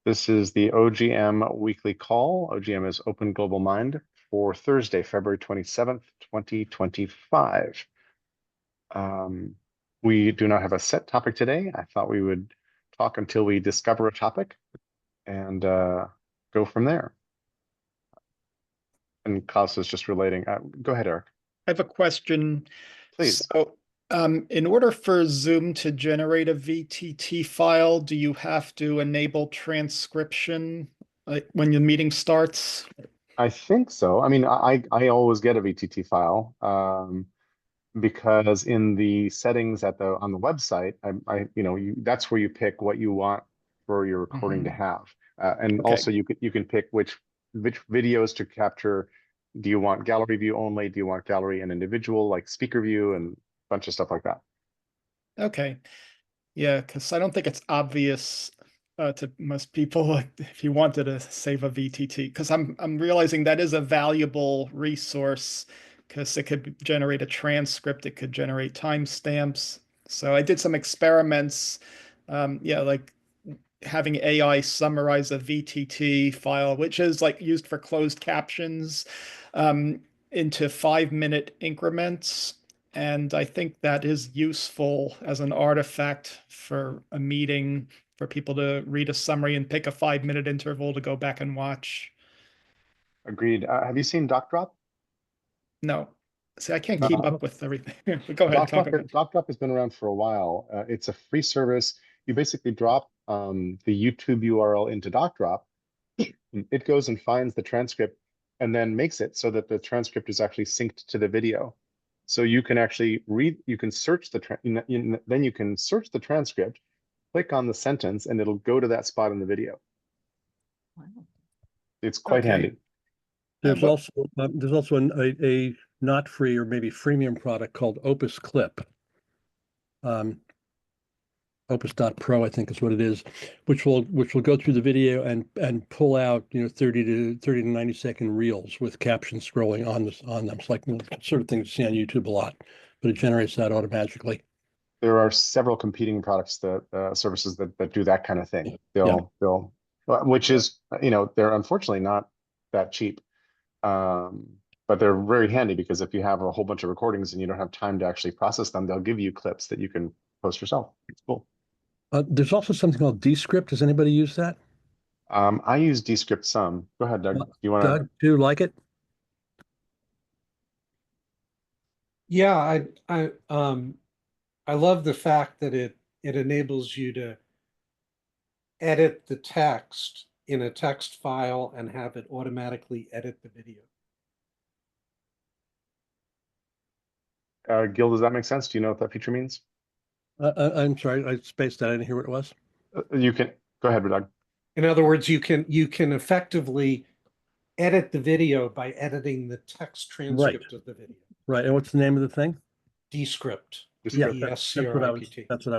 This is the OGM weekly call. OGM is Open Global Mind for Thursday, February 27th, 2025. We do not have a set topic today. I thought we would talk until we discover a topic and go from there. And Klaus is just relating. Go ahead, Eric. I have a question. Please. So, in order for Zoom to generate a VTT file, do you have to enable transcription when your meeting starts? I think so. I mean, I always get a VTT file because in the settings on the website, that's where you pick what you want for your recording to have, and Okay. also you can pick which videos to capture. Do you want gallery view only? Do you want gallery and individual, like speaker view, and a bunch of stuff like that? Okay. Yeah, because I don't think it's obvious to most people if you wanted to save a VTT, because I'm realizing that is a valuable resource because it could generate a transcript, it could generate timestamps. So I did some experiments, like having AI summarize a VTT file, which is like used for closed captions, into 5-minute increments. And I think that is useful as an artifact for a meeting for people to read a summary and pick a 5-minute interval to go back and watch. Agreed. Have you seen DocDrop? No. See, I can't keep up with everything. Go ahead, talk about it. DocDrop has been around for a while. It's a free service. You basically drop the YouTube URL into DocDrop. It goes and finds the transcript and then makes it so that the transcript is actually synced to the video. So you can actually read, you can search then you can search the transcript, click on the sentence, and it'll go to that spot in the video. Wow. It's quite handy. There's also a not free or maybe freemium product called Opus Clip. Opus.pro, I think is what it is, which will go through the video and pull out 30 to 90 second reels with captions scrolling on them. It's like sort of things you see on YouTube a lot, but it generates that automatically. There are several competing products services that do that kind of thing. Which is they're unfortunately not that cheap. But they're very handy because if you have a whole bunch of recordings and you don't have time to actually process them, they'll give you clips that you can post yourself. It's cool. There's also something called Descript. Does anybody use that? I use Descript some. Go ahead, Doug. You want to? Doug, do you like it? Yeah, I love the fact that it enables you to edit the text in a text file and have it automatically edit the video. Gil, does that make sense? Do you know what that feature means? I'm sorry, I spaced that. I didn't hear what it was. You can go ahead, Doug. In other words, you can effectively edit the video by editing the text transcript of the video. Right. And what's the name of the thing? Descript. Yeah, that's what I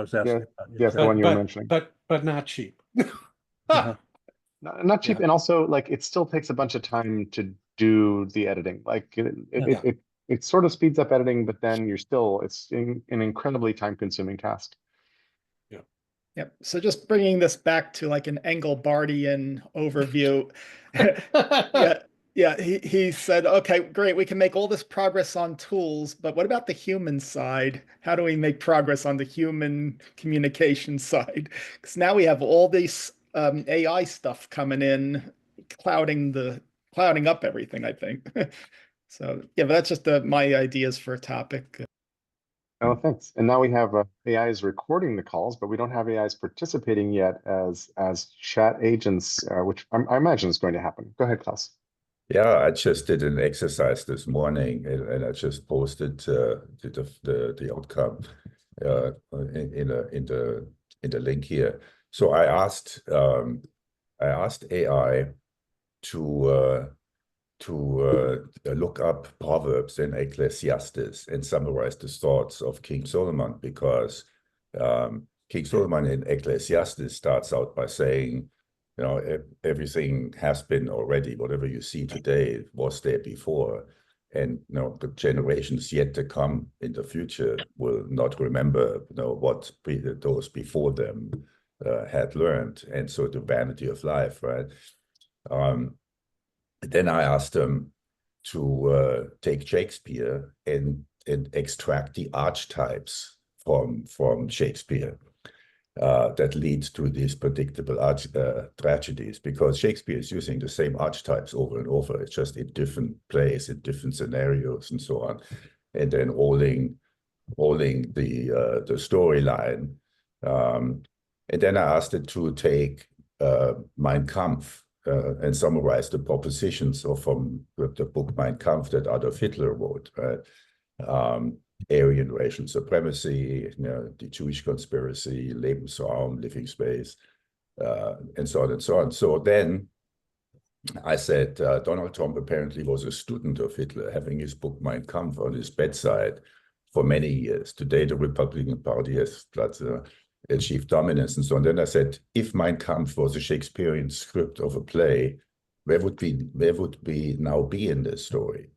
was asking about. Yes, the one you were mentioning. But not cheap. Not cheap, and also like it still takes a bunch of time to do the editing. Like it sort of speeds up editing, but then it's an incredibly time-consuming task. Yep. So just bringing this back to like an Engelbartian overview. He said, okay, great, we can make all this progress on tools, but what about the human side? How do we make progress on the human communication side? Because now we have all these AI stuff coming in, clouding up everything, I think. So yeah, but that's just my ideas for a topic. Oh, thanks. And now we have AIs recording the calls, but we don't have AIs participating yet as chat agents, which I imagine is going to happen. Go ahead, Klaus. Yeah, I just did an exercise this morning, and I just posted the outcome in the link here. So I asked AI to look up Proverbs and Ecclesiastes and summarize the thoughts of King Solomon, because King Solomon in Ecclesiastes starts out by saying, everything has been already. Whatever you see today was there before, and the generations yet to come in the future will not remember what those before them had learned, and so the vanity of life, right? Then I asked them to take Shakespeare and extract the archetypes from Shakespeare that leads to these predictable tragedies, because Shakespeare is using the same archetypes over and over. It's just in different plays, in different scenarios, and so on, and then rolling the storyline. And then I asked it to take Mein Kampf and summarize the propositions from the book Mein Kampf that Adolf Hitler wrote, right? Aryan racial supremacy, the Jewish conspiracy, Lebensraum, living space, and so on and so on. So then I said, Donald Trump apparently was a student of Hitler, having his book Mein Kampf on his bedside for many years. Today, the Republican Party has achieved dominance and so on. Then I said, if Mein Kampf was a Shakespearean script of a play, where would we now be in this story?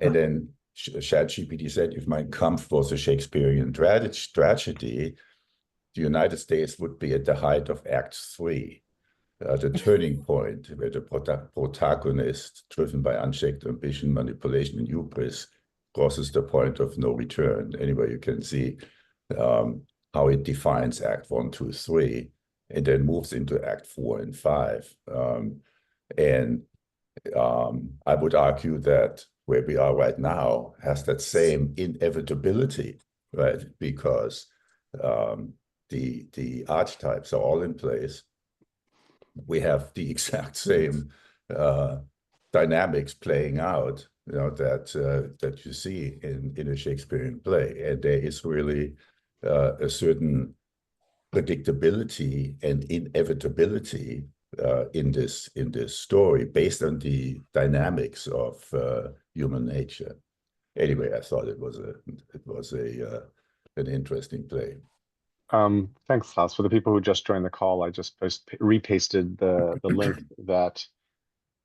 And then ChatGPT said, if Mein Kampf was a Shakespearean tragedy, the United States would be at the height of Act 3, the turning point where the protagonist, driven by unchecked ambition, manipulation, and hubris, crosses the point of no return. Anyway, you can see how it defines Act 1, 2, 3, and then moves into Act 4 and 5. I would argue that where we are right now has that same inevitability, right? Because the archetypes are all in place. We have the exact same dynamics playing out, that you see in a Shakespearean play, and there is really a certain predictability and inevitability in this story based on the dynamics of human nature. Anyway, I thought it was an interesting play. Thanks, Klaus. For the people who just joined the call, I just repasted the link that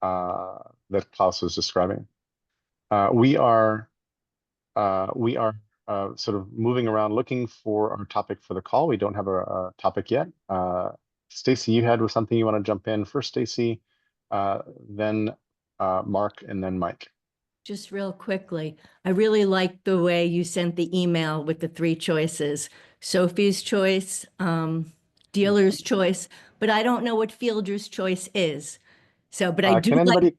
Klaus was describing. We are sort of moving around looking for our topic for the call. We don't have a topic yet. Stacy, you had something you want to jump in first, Stacy, then Mark, and then Mike. Just real quickly, I really liked the way you sent the email with the 3 choices: Sophie's choice, dealer's choice, but I don't know what fielder's choice is. So, but I do Can anybody? like.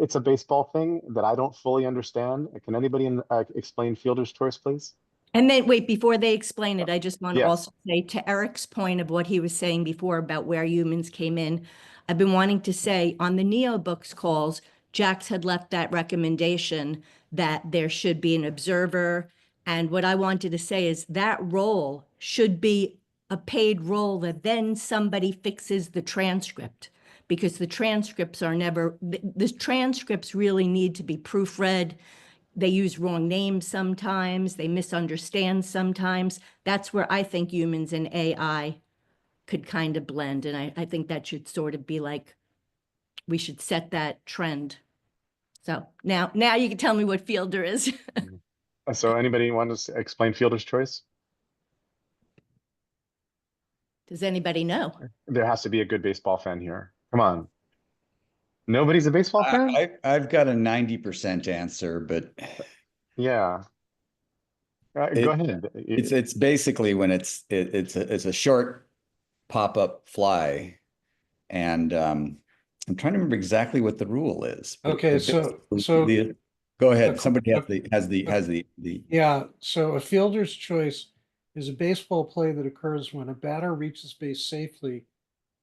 It's a baseball thing that I don't fully understand. Can anybody explain fielder's choice, please? And then wait, before they explain it, I just want to Yes. also say to Eric's point of what he was saying before about where humans came in. I've been wanting to say on the NeoBooks calls, Jax had left that recommendation that there should be an observer. And what I wanted to say is that role should be a paid role that then somebody fixes the transcript, because the transcripts are never, the transcripts really need to be proofread. They use wrong names sometimes, they misunderstand sometimes. That's where I think humans and AI could kind of blend. And I think that should sort of be like, we should set that trend. So now you can tell me what fielder is. So anybody want to explain fielder's choice? Does anybody know? There has to be a good baseball fan here. Come on. Nobody's a baseball fan? I've got a 90% answer, but Yeah. Go ahead. it's basically when it's a short pop-up fly, and I'm trying to remember exactly what the rule is. Okay, so go ahead. Somebody has the yeah. So a fielder's choice is a baseball play that occurs when a batter reaches base safely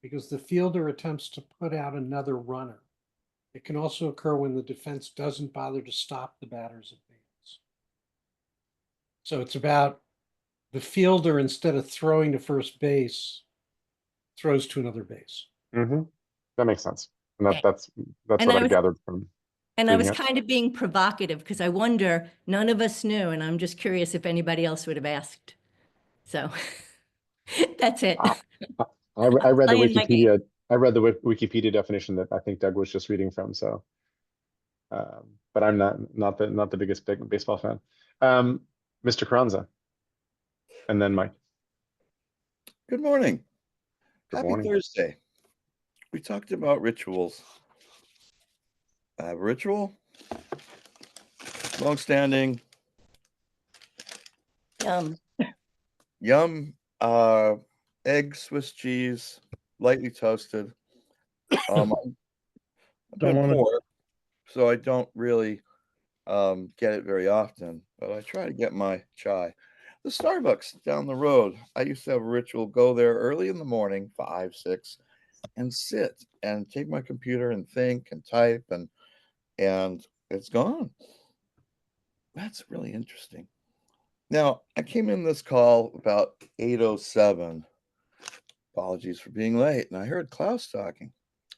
because the fielder attempts to put out another runner. It can also occur when the defense doesn't bother to stop the batter's advance. So it's about the fielder, instead of throwing to first base, throws to another base. Mm-hmm. That makes sense. And that's what I gathered from. And I was kind of being provocative because I wonder, none of us knew, and I'm just curious if anybody else would have asked. So that's it. I read the Wikipedia. I read the Wikipedia definition that I think Doug was just reading from. So, but I'm not the biggest baseball fan. Mr. Carranza, and then Mike. Good morning. Good Happy morning. Thursday. We talked about rituals. I have a ritual, long-standing, yum, egg, Swiss cheese, lightly toasted. I'm a Don't bit wanna- poor, so I don't really get it very often, but I try to get my chai. The Starbucks down the road, I used to have a ritual, go there early in the morning, 5, 6, and sit and take my computer and think and type, and it's gone. That's really interesting. Now, I came in this call about 8:07. Apologies for being late. And I heard Klaus talking.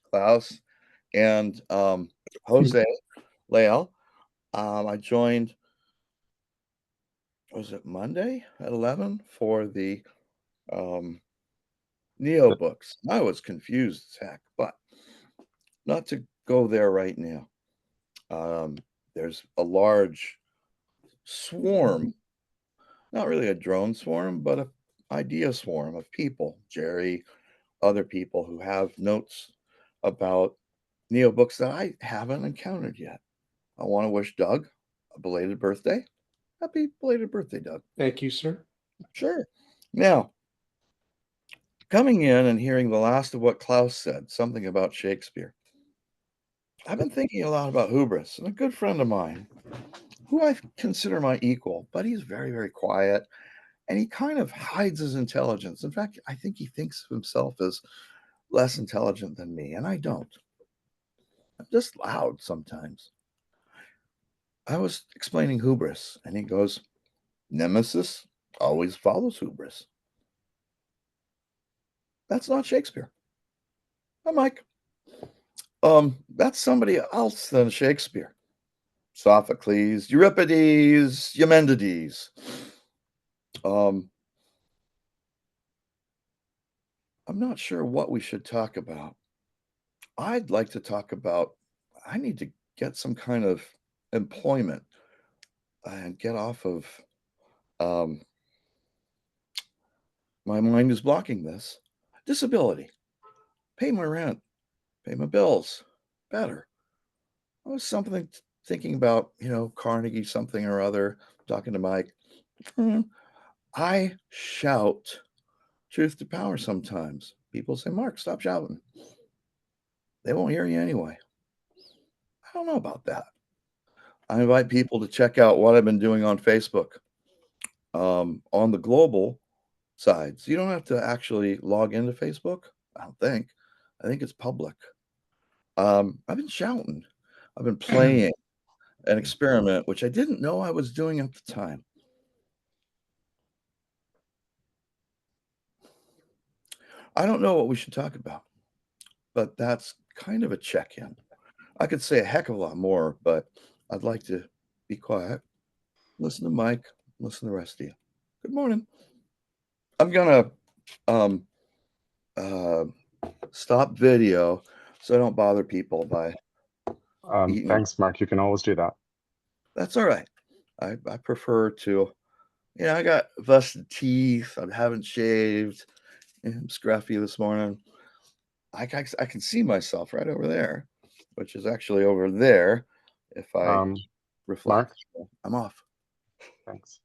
Klaus and Jose Leal. I joined, was it Monday at 11 for the Neo books. I was confused as heck, but not to go there right now. There's a large swarm, not really a drone swarm, but an idea swarm of people, Jerry, other people who have notes about Neo books that I haven't encountered yet. I want to wish Doug a belated birthday. Happy belated birthday, Doug. Thank you, sir. Sure. Now, coming in and hearing the last of what Klaus said, something about Shakespeare, I've been thinking a lot about hubris, and a good friend of mine, who I consider my equal, but he's very, very quiet, and he kind of hides his intelligence. In fact, I think he thinks of himself as less intelligent than me, and I don't. I'm just loud sometimes. I was explaining hubris, and he goes, Nemesis always follows hubris. That's not Shakespeare. I'm like, that's somebody else than Shakespeare. Sophocles, Euripides, Eumenides. I'm not sure what we should talk about. I'd like to talk about, I need to get some kind of employment and get off of, my mind is blocking this. Disability. Pay my rent, pay my bills better. I was thinking about, Carnegie something or other, talking to Mike. I shout truth to power sometimes. People say, Mark, stop shouting. They won't hear you anyway. I don't know about that. I invite people to check out what I've been doing on Facebook. On the global sides, you don't have to actually log into Facebook, I don't think. I think it's public. I've been shouting. I've been playing an experiment, which I didn't know I was doing at the time. I don't know what we should talk about, but that's kind of a check-in. I could say a heck of a lot more, but I'd like to be quiet, listen to Mike, listen to the rest of you. Good morning. I'm gonna stop video so I don't bother people by eating. Thanks, Mark. You can always do that. That's all right. I prefer to, I got busted teeth. I haven't shaved. I'm scruffy this morning. I can see myself right over there, which is actually over there. If I reflect, Mark? I'm off. Thanks.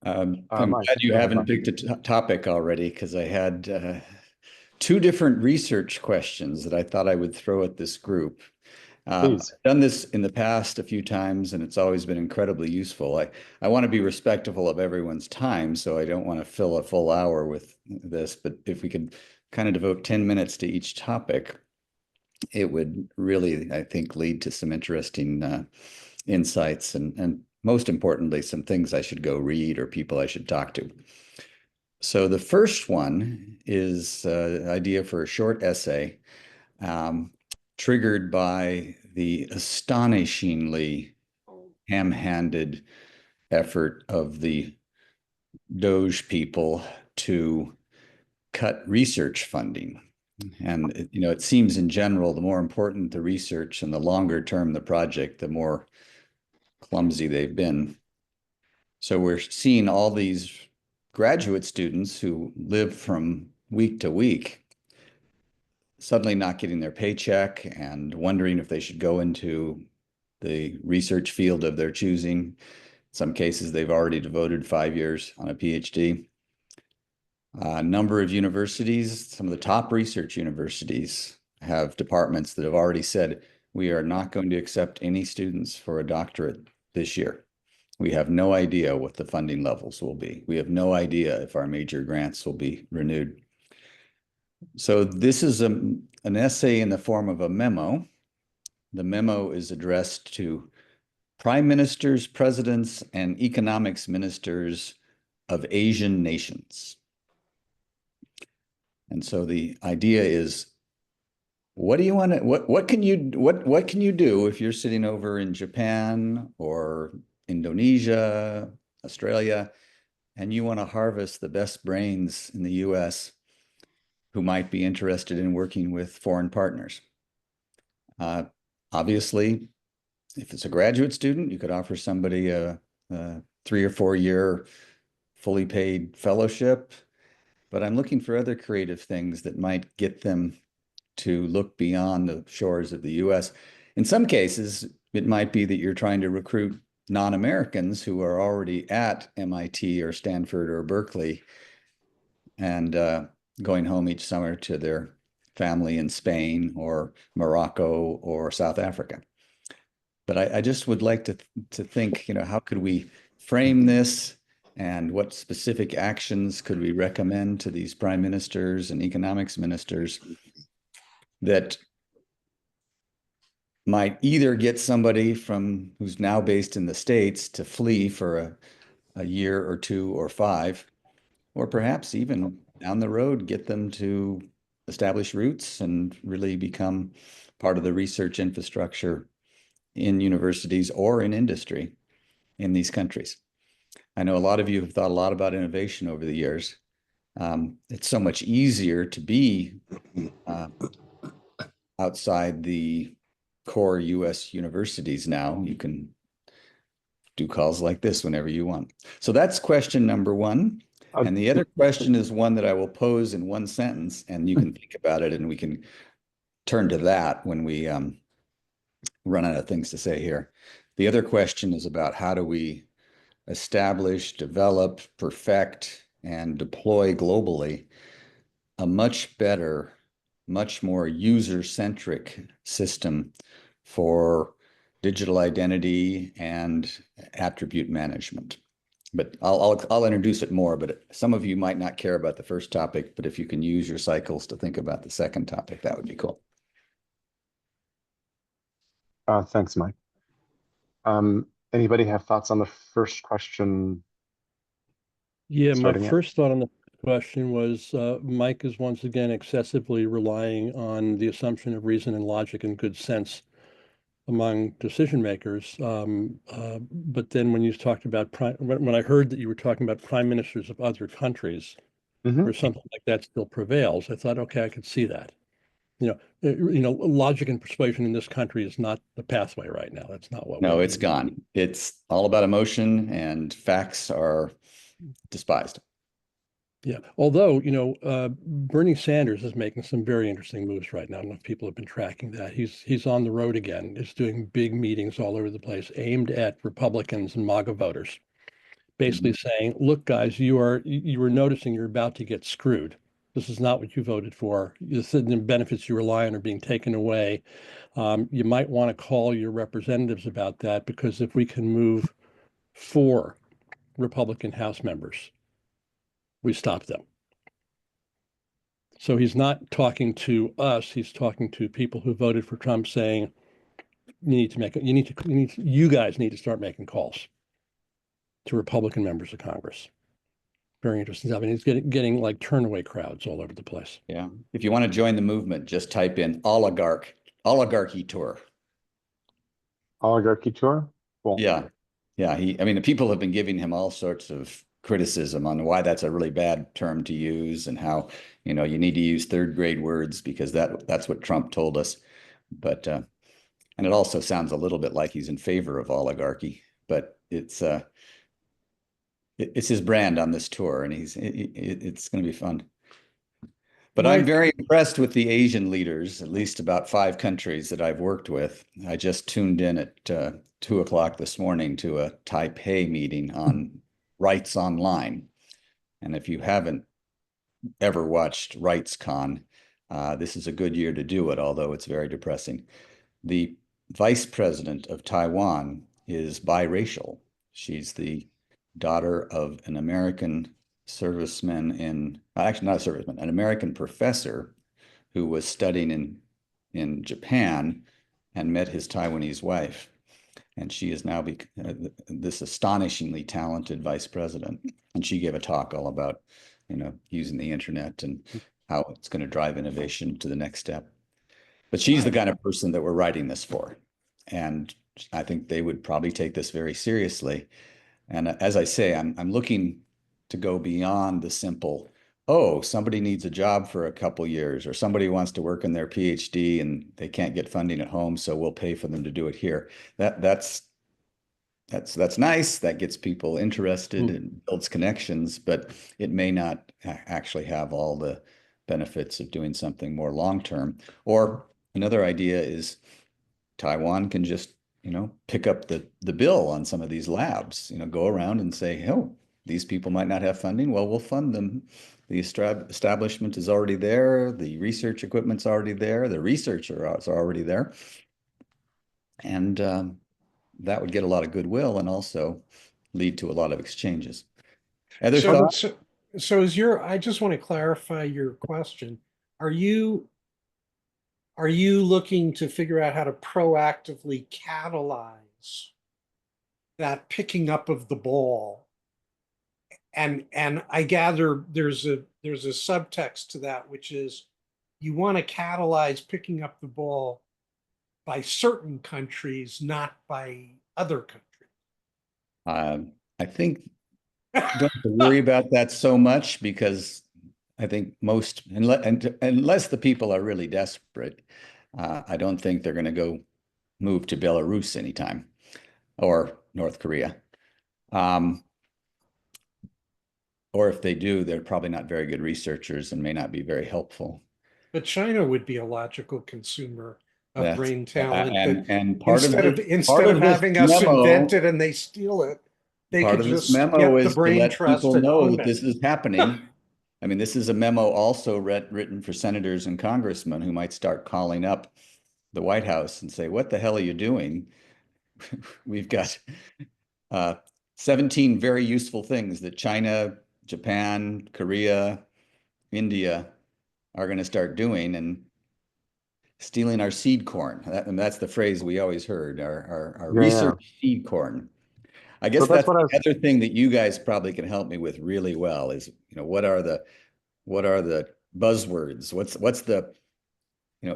I'm Mike, glad you go ahead, haven't Mark. picked a topic already, because I had two different research questions that I thought I would throw at this group. Please. I've done this in the past a few times, and it's always been incredibly useful. I want to be respectful of everyone's time, so I don't want to fill a full hour with this, but if we could kind of devote 10 minutes to each topic, it would really, I think, lead to some interesting insights and most importantly, some things I should go read or people I should talk to. So the first one is an idea for a short essay, triggered by the astonishingly ham-handed effort of the Doge people to cut research funding. And it seems in general, the more important the research and the longer term the project, the more clumsy they've been. So we're seeing all these graduate students who live from week to week, suddenly not getting their paycheck and wondering if they should go into the research field of their choosing. In some cases, they've already devoted 5 years on a PhD. A number of universities, some of the top research universities, have departments that have already said, we are not going to accept any students for a doctorate this year. We have no idea what the funding levels will be. We have no idea if our major grants will be renewed. So this is an essay in the form of a memo. The memo is addressed to prime ministers, presidents, and economics ministers of Asian nations. And so the idea is, what do you want to, what can you do if you're sitting over in Japan or Indonesia, Australia, and you want to harvest the best brains in the US who might be interested in working with foreign partners? Obviously, if it's a graduate student, you could offer somebody a 3 or 4 year fully paid fellowship, but I'm looking for other creative things that might get them to look beyond the shores of the US. In some cases, it might be that you're trying to recruit non-Americans who are already at MIT or Stanford or Berkeley and going home each summer to their family in Spain or Morocco or South Africa. But I just would like to think, how could we frame this, and what specific actions could we recommend to these prime ministers and economics ministers that might either get somebody who's now based in the States to flee for a year or 2 or 5, or perhaps even down the road, get them to establish roots and really become part of the research infrastructure in universities or in industry in these countries. I know a lot of you have thought a lot about innovation over the years. It's so much easier to be outside the core US universities now. You can do calls like this whenever you want. So that's question number 1. And the other question is one that I will pose in 1 sentence, and you can think about it, and we can turn to that when we run out of things to say here. The other question is about how do we establish, develop, perfect, and deploy globally a much better, much more user-centric system for digital identity and attribute management. But I'll introduce it more, but some of you might not care about the first topic, but if you can use your cycles to think about the second topic, that would be cool. Thanks, Mike. Anybody have thoughts on the first question? Yeah, my first thought on the question was Mike is once again excessively relying on the assumption of reason and logic and good sense among decision makers. But then when you talked about when I heard that you were talking about prime ministers of other countries, or something like that still prevails, I thought, okay, I could see that. Logic and persuasion in this country is not the pathway right now. That's not what. No, it's gone. It's all about emotion, and facts are despised. Yeah. Although, Bernie Sanders is making some very interesting moves right now. I don't know if people have been tracking that. He's on the road again. He's doing big meetings all over the place aimed at Republicans and MAGA voters, basically saying, look, guys, you were noticing you're about to get screwed. This is not what you voted for. The benefits you rely on are being taken away. You might want to call your representatives about that, because if we can move 4 Republican House members, we stop them. So he's not talking to us. He's talking to people who voted for Trump, saying, you guys need to start making calls to Republican members of Congress. Very interesting. I mean, he's getting like turnaway crowds all over the place. Yeah. If you want to join the movement, just type in oligarchy tour. Oligarchy tour? Cool. Yeah. Yeah. The people have been giving him all sorts of criticism on why that's a really bad term to use, and how, you need to use 3rd grade words because that's what Trump told us. But, and it also sounds a little bit like he's in favor of oligarchy, but it's his brand on this tour, and it's going to be fun. But I'm Mike- very impressed with the Asian leaders, at least about 5 countries that I've worked with. I just tuned in at 2 o'clock this morning to a Taipei meeting on rights online. And if you haven't ever watched RightsCon, this is a good year to do it, although it's very depressing. The vice president of Taiwan is biracial. She's the daughter of an American serviceman actually not a serviceman, an American professor who was studying in Japan and met his Taiwanese wife. And she is now this astonishingly talented vice president. And she gave a talk all about, using the internet and how it's going to drive innovation to the next step. But she's the kind of person that we're writing this for. And I think they would probably take this very seriously. And as I say, I'm looking to go beyond the simple, oh, somebody needs a job for a couple years, or somebody wants to work in their PhD and they can't get funding at home, so we'll pay for them to do it here. That's nice. That gets people interested and builds connections, but it may not actually have all the benefits of doing something more long-term. Or another idea is Taiwan can just, pick up the bill on some of these labs, go around and say, oh, these people might not have funding. Well, we'll fund them. The establishment is already there. The research equipment's already there. The researchers are already there. And that would get a lot of goodwill and also lead to a lot of exchanges. Other thoughts? So I just want to clarify your question. Are you looking to figure out how to proactively catalyze that picking up of the ball? And I gather there's a subtext to that, which is you want to catalyze picking up the ball by certain countries, not by other countries. I think don't have to worry about that so much, because I think unless the people are really desperate, I don't think they're going to go move to Belarus anytime, or North Korea. Or if they do, they're probably not very good researchers and may not be very helpful. But China would be a logical consumer of brain talent. And part instead of having us invent it and they steal it, they could just get the brain trust and own it. This is happening. I mean, this is a memo also written for senators and congressmen who might start calling up the White House and say, what the hell are you doing? We've got 17 very useful things that China, Japan, Korea, India are going to start doing, and stealing our seed corn. And that's the phrase we always heard, our research seed corn. I guess that's the other thing that you guys probably can help me with really well is, what are the buzzwords? What's the,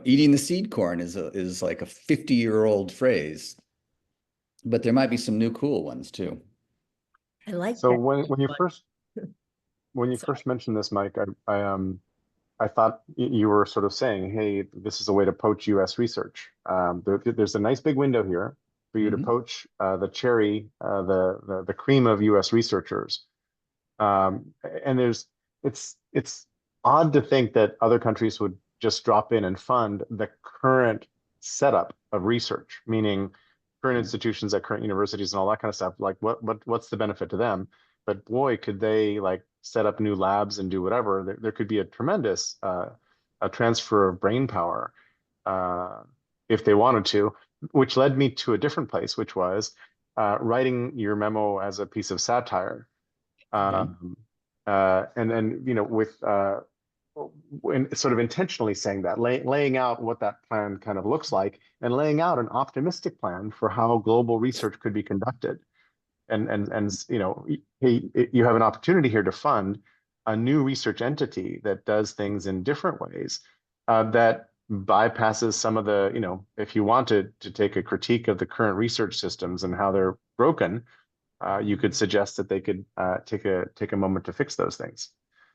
eating the seed corn is like a 50-year-old phrase, but there might be some new cool ones too. I like So that. when you first mentioned this, Mike, I thought you were sort of saying, hey, this is a way to poach US research. There's a nice big window here for you to poach the cherry, the cream of US researchers. And it's odd to think that other countries would just drop in and fund the current setup of research, meaning current institutions at current universities and all that kind of stuff. Like what's the benefit to them? But boy, could they like set up new labs and do whatever. There could be a tremendous a transfer of brain power if they wanted to, which led me to a different place, which was writing your memo as a piece of satire. And then, with sort of intentionally saying that, laying out what that plan kind of looks like, and laying out an optimistic plan for how global research could be conducted. And hey, you have an opportunity here to fund a new research entity that does things in different ways, that bypasses some of the, if you wanted to take a critique of the current research systems and how they're broken, you could suggest that they could take a moment to fix those things.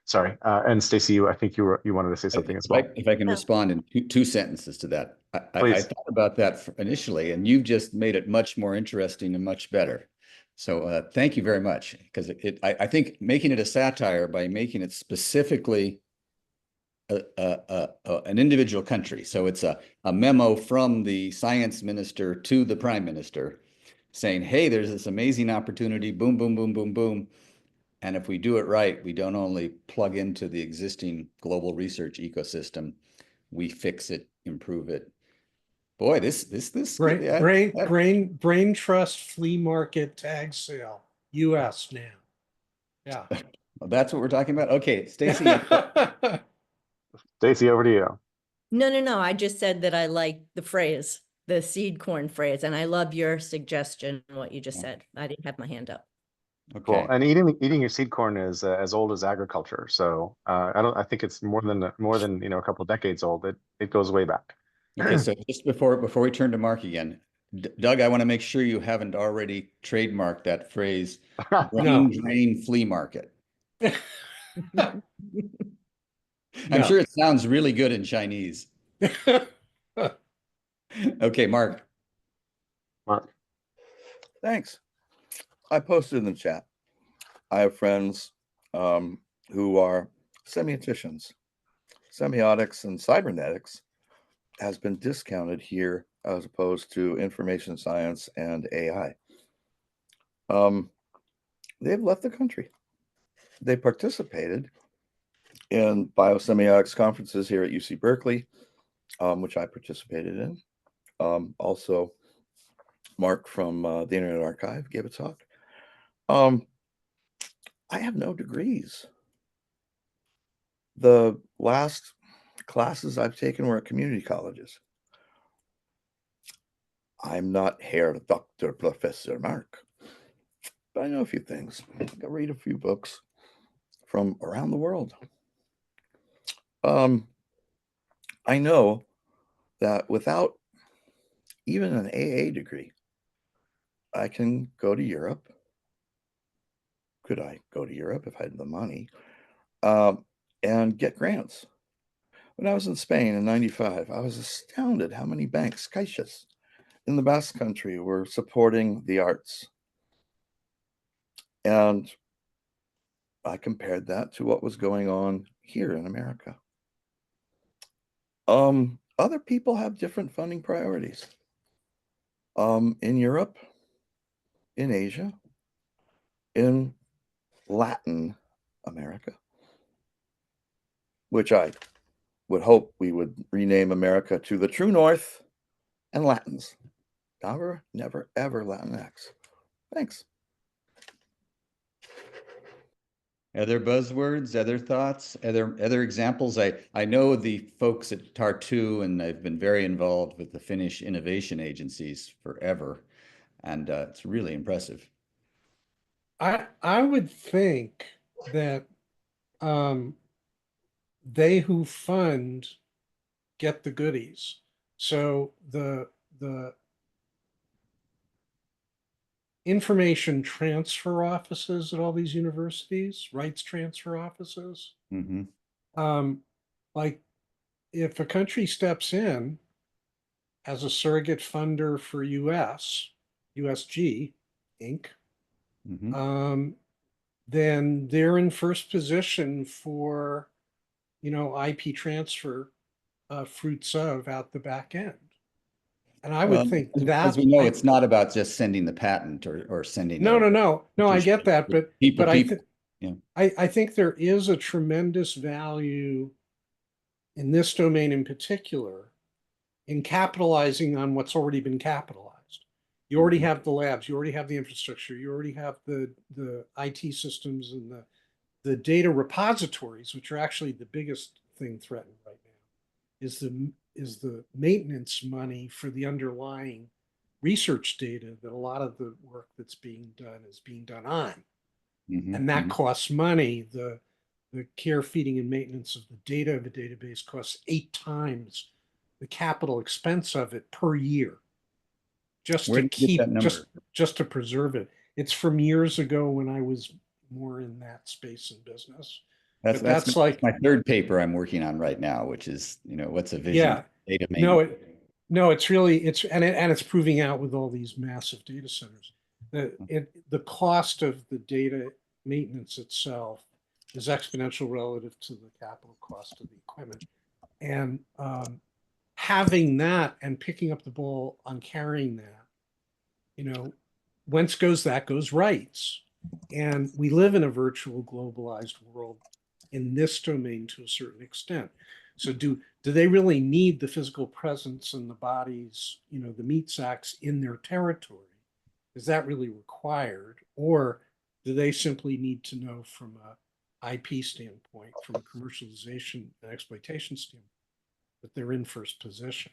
Sorry, and Stacey, I think you wanted to say something as well. If I can respond in two sentences to that. I thought about that initially, and you've just made it much more interesting and much better. So thank you very much, because I think making it a satire by making it specifically an individual country. So it's a memo from the science minister to the prime minister saying, hey, there's this amazing opportunity, boom, boom, boom, boom, boom. And if we do it right, we don't only plug into the existing global research ecosystem, we fix it, improve it. Boy, this brain trust flea market tag sale, US now. Yeah. Well, that's what we're talking about. Okay, Stacy. Stacy, over to you. No. I just said that I like the phrase, the seed corn phrase, and I love your suggestion, what you just said. I didn't have my hand up. Okay. Cool. And eating your seed corn is as old as agriculture. So I think it's more than a couple of decades old. It goes way back. Okay, so just before we turn to Mark again, Doug, I want to make sure you haven't already trademarked that phrase, brain drain flea market. I'm sure it sounds really good in Chinese. Okay, Mark. Mark. Thanks. I posted in the chat. I have friends who are semioticians. Semiotics and cybernetics has been discounted here as opposed to information science and AI. They've left the country. They participated in biosemiotics conferences here at UC Berkeley, which I participated in. Also, Mark from the Internet Archive gave a talk. I have no degrees. The last classes I've taken were at community colleges. I'm not Herr Dr. Professor Mark, but I know a few things. I can read a few books from around the world. I know that without even an AA degree, I can go to Europe. Could I go to Europe if I had the money and get grants? When I was in Spain in '95, I was astounded how many banks, caixas, in the Basque Country were supporting the arts. And I compared that to what was going on here in America. Other people have different funding priorities. In Europe, in Asia, in Latin America, which I would hope we would rename America to the True North and Latins. Never, ever Latinx. Thanks. Other buzzwords, other thoughts, other examples? I know the folks at Tartu, and I've been very involved with the Finnish innovation agencies forever, and it's really impressive. I would think that they who fund get the goodies. So the information transfer offices at all these universities, rights transfer offices, like if a country steps in as a surrogate funder for USG Inc., then they're in first position for, IP transfer fruits of out the back end. And I would think that, as we know, it's not about just sending the patent or sending. No. I get that, but I think there is a tremendous value in this domain in particular in capitalizing on what's already been capitalized. You already have the labs, you already have the infrastructure, you already have the IT systems and the data repositories, which are actually the biggest thing threatened right now, is the maintenance money for the underlying research data that a lot of the work that's being done is being done on. And that costs money. The care, feeding, and maintenance of the data of a database costs 8 times the capital expense of it per year. Just to keep, just to preserve it. It's from years ago when I was more in that space in business. That's like my third paper I'm working on right now, which is, what's a vision? Yeah. Data maintenance. No, it's really, it's proving out with all these massive data centers. The cost of the data maintenance itself is exponential relative to the capital cost of the equipment. And having that and picking up the ball on carrying that, you know, whence goes that goes rights. And we live in a virtual globalized world in this domain to a certain extent. So do they really need the physical presence and the bodies, you know, the meat sacks in their territory? Is that really required? Or do they simply need to know from a IP standpoint, from a commercialization and exploitation standpoint, that they're in first position?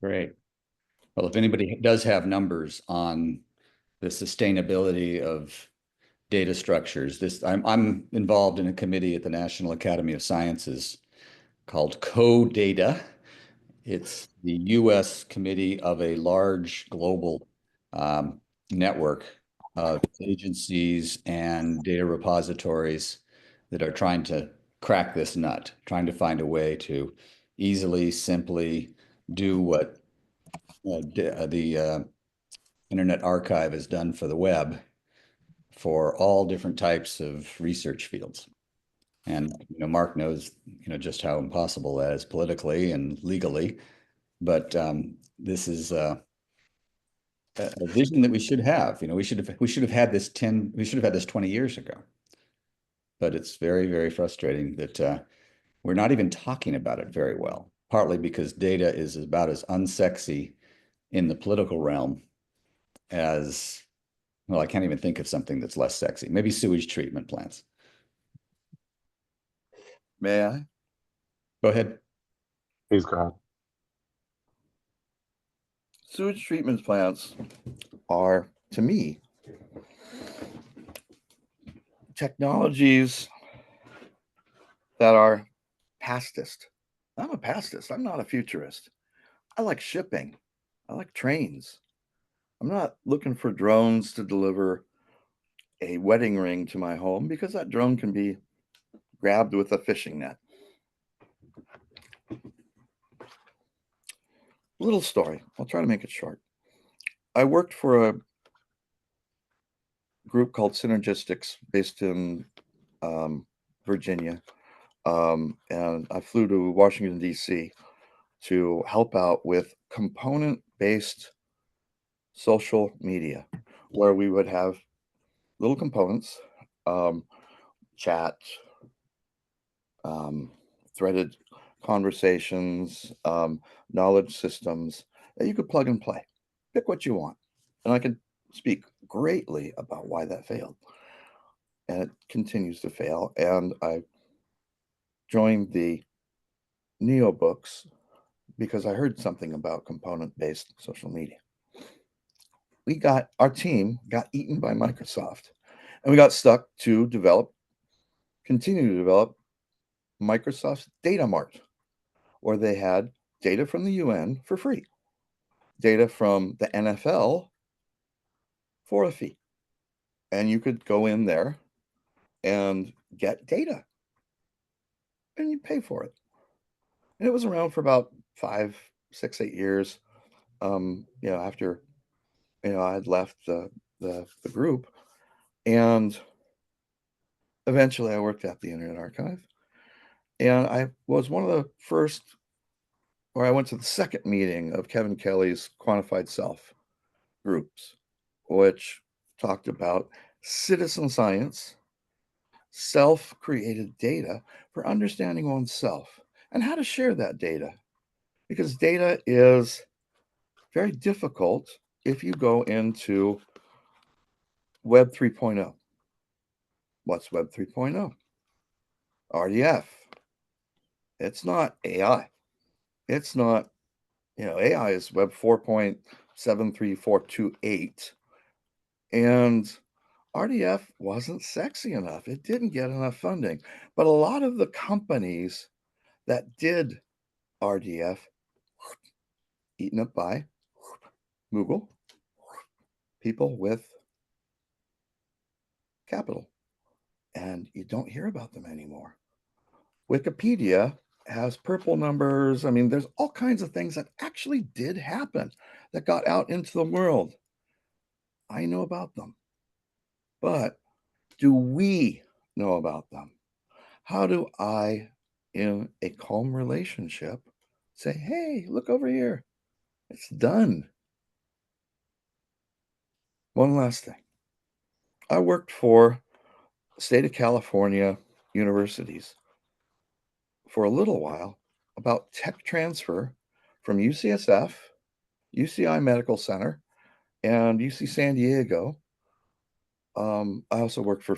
Great. Well, if anybody does have numbers on the sustainability of data structures, I'm involved in a committee at the National Academy of Sciences called CODATA. It's the U.S. committee of a large global network of agencies and data repositories that are trying to crack this nut, trying to find a way to easily, simply do what the Internet Archive has done for the web for all different types of research fields. And Mark knows just how impossible that is politically and legally. But this is a vision that we should have. We should have had this 20 years ago. But it's very, very frustrating that we're not even talking about it very well. Partly because data is about as unsexy in the political realm as, well, I can't even think of something that's less sexy. Maybe sewage treatment plants. May I? Go ahead. Please go ahead. Sewage treatment plants are, to me, technologies that are pastist. I'm a pastist. I'm not a futurist. I like shipping. I like trains. I'm not looking for drones to deliver a wedding ring to my home because that drone can be grabbed with a fishing net. Little story. I'll try to make it short. I worked for a group called Synergistics based in Virginia. And I flew to Washington, D.C. to help out with component-based social media, where we would have little components, chat, threaded conversations, knowledge systems that you could plug and play. Pick what you want. And I could speak greatly about why that failed. And it continues to fail. And I joined the Neo books because I heard something about component-based social media. Our team got eaten by Microsoft, and we got stuck to continue to develop Microsoft's Data Mart, where they had data from the UN for free, data from the NFL for a fee. And you could go in there and get data, and you pay for it. And it was around for about 5, 6, 8 years. After I had left the group, and eventually I worked at the Internet Archive, and I was one of the first, or I went to the second meeting of Kevin Kelly's Quantified Self groups, which talked about citizen science, self-created data for understanding oneself, and how to share that data, because data is very difficult if you go into Web 3.0. What's Web 3.0? RDF. It's not AI. It's not, AI is Web 4.73428. And RDF wasn't sexy enough. It didn't get enough funding. But a lot of the companies that did RDF, eaten up by Google, people with capital. And you don't hear about them anymore. Wikipedia has purple numbers. I mean, there's all kinds of things that actually did happen that got out into the world. I know about them. But do we know about them? How do I, in a calm relationship, say, hey, look over here, it's done? One last thing. I worked for state of California universities for a little while about tech transfer from UCSF, UCI Medical Center, and UC San Diego. I also worked for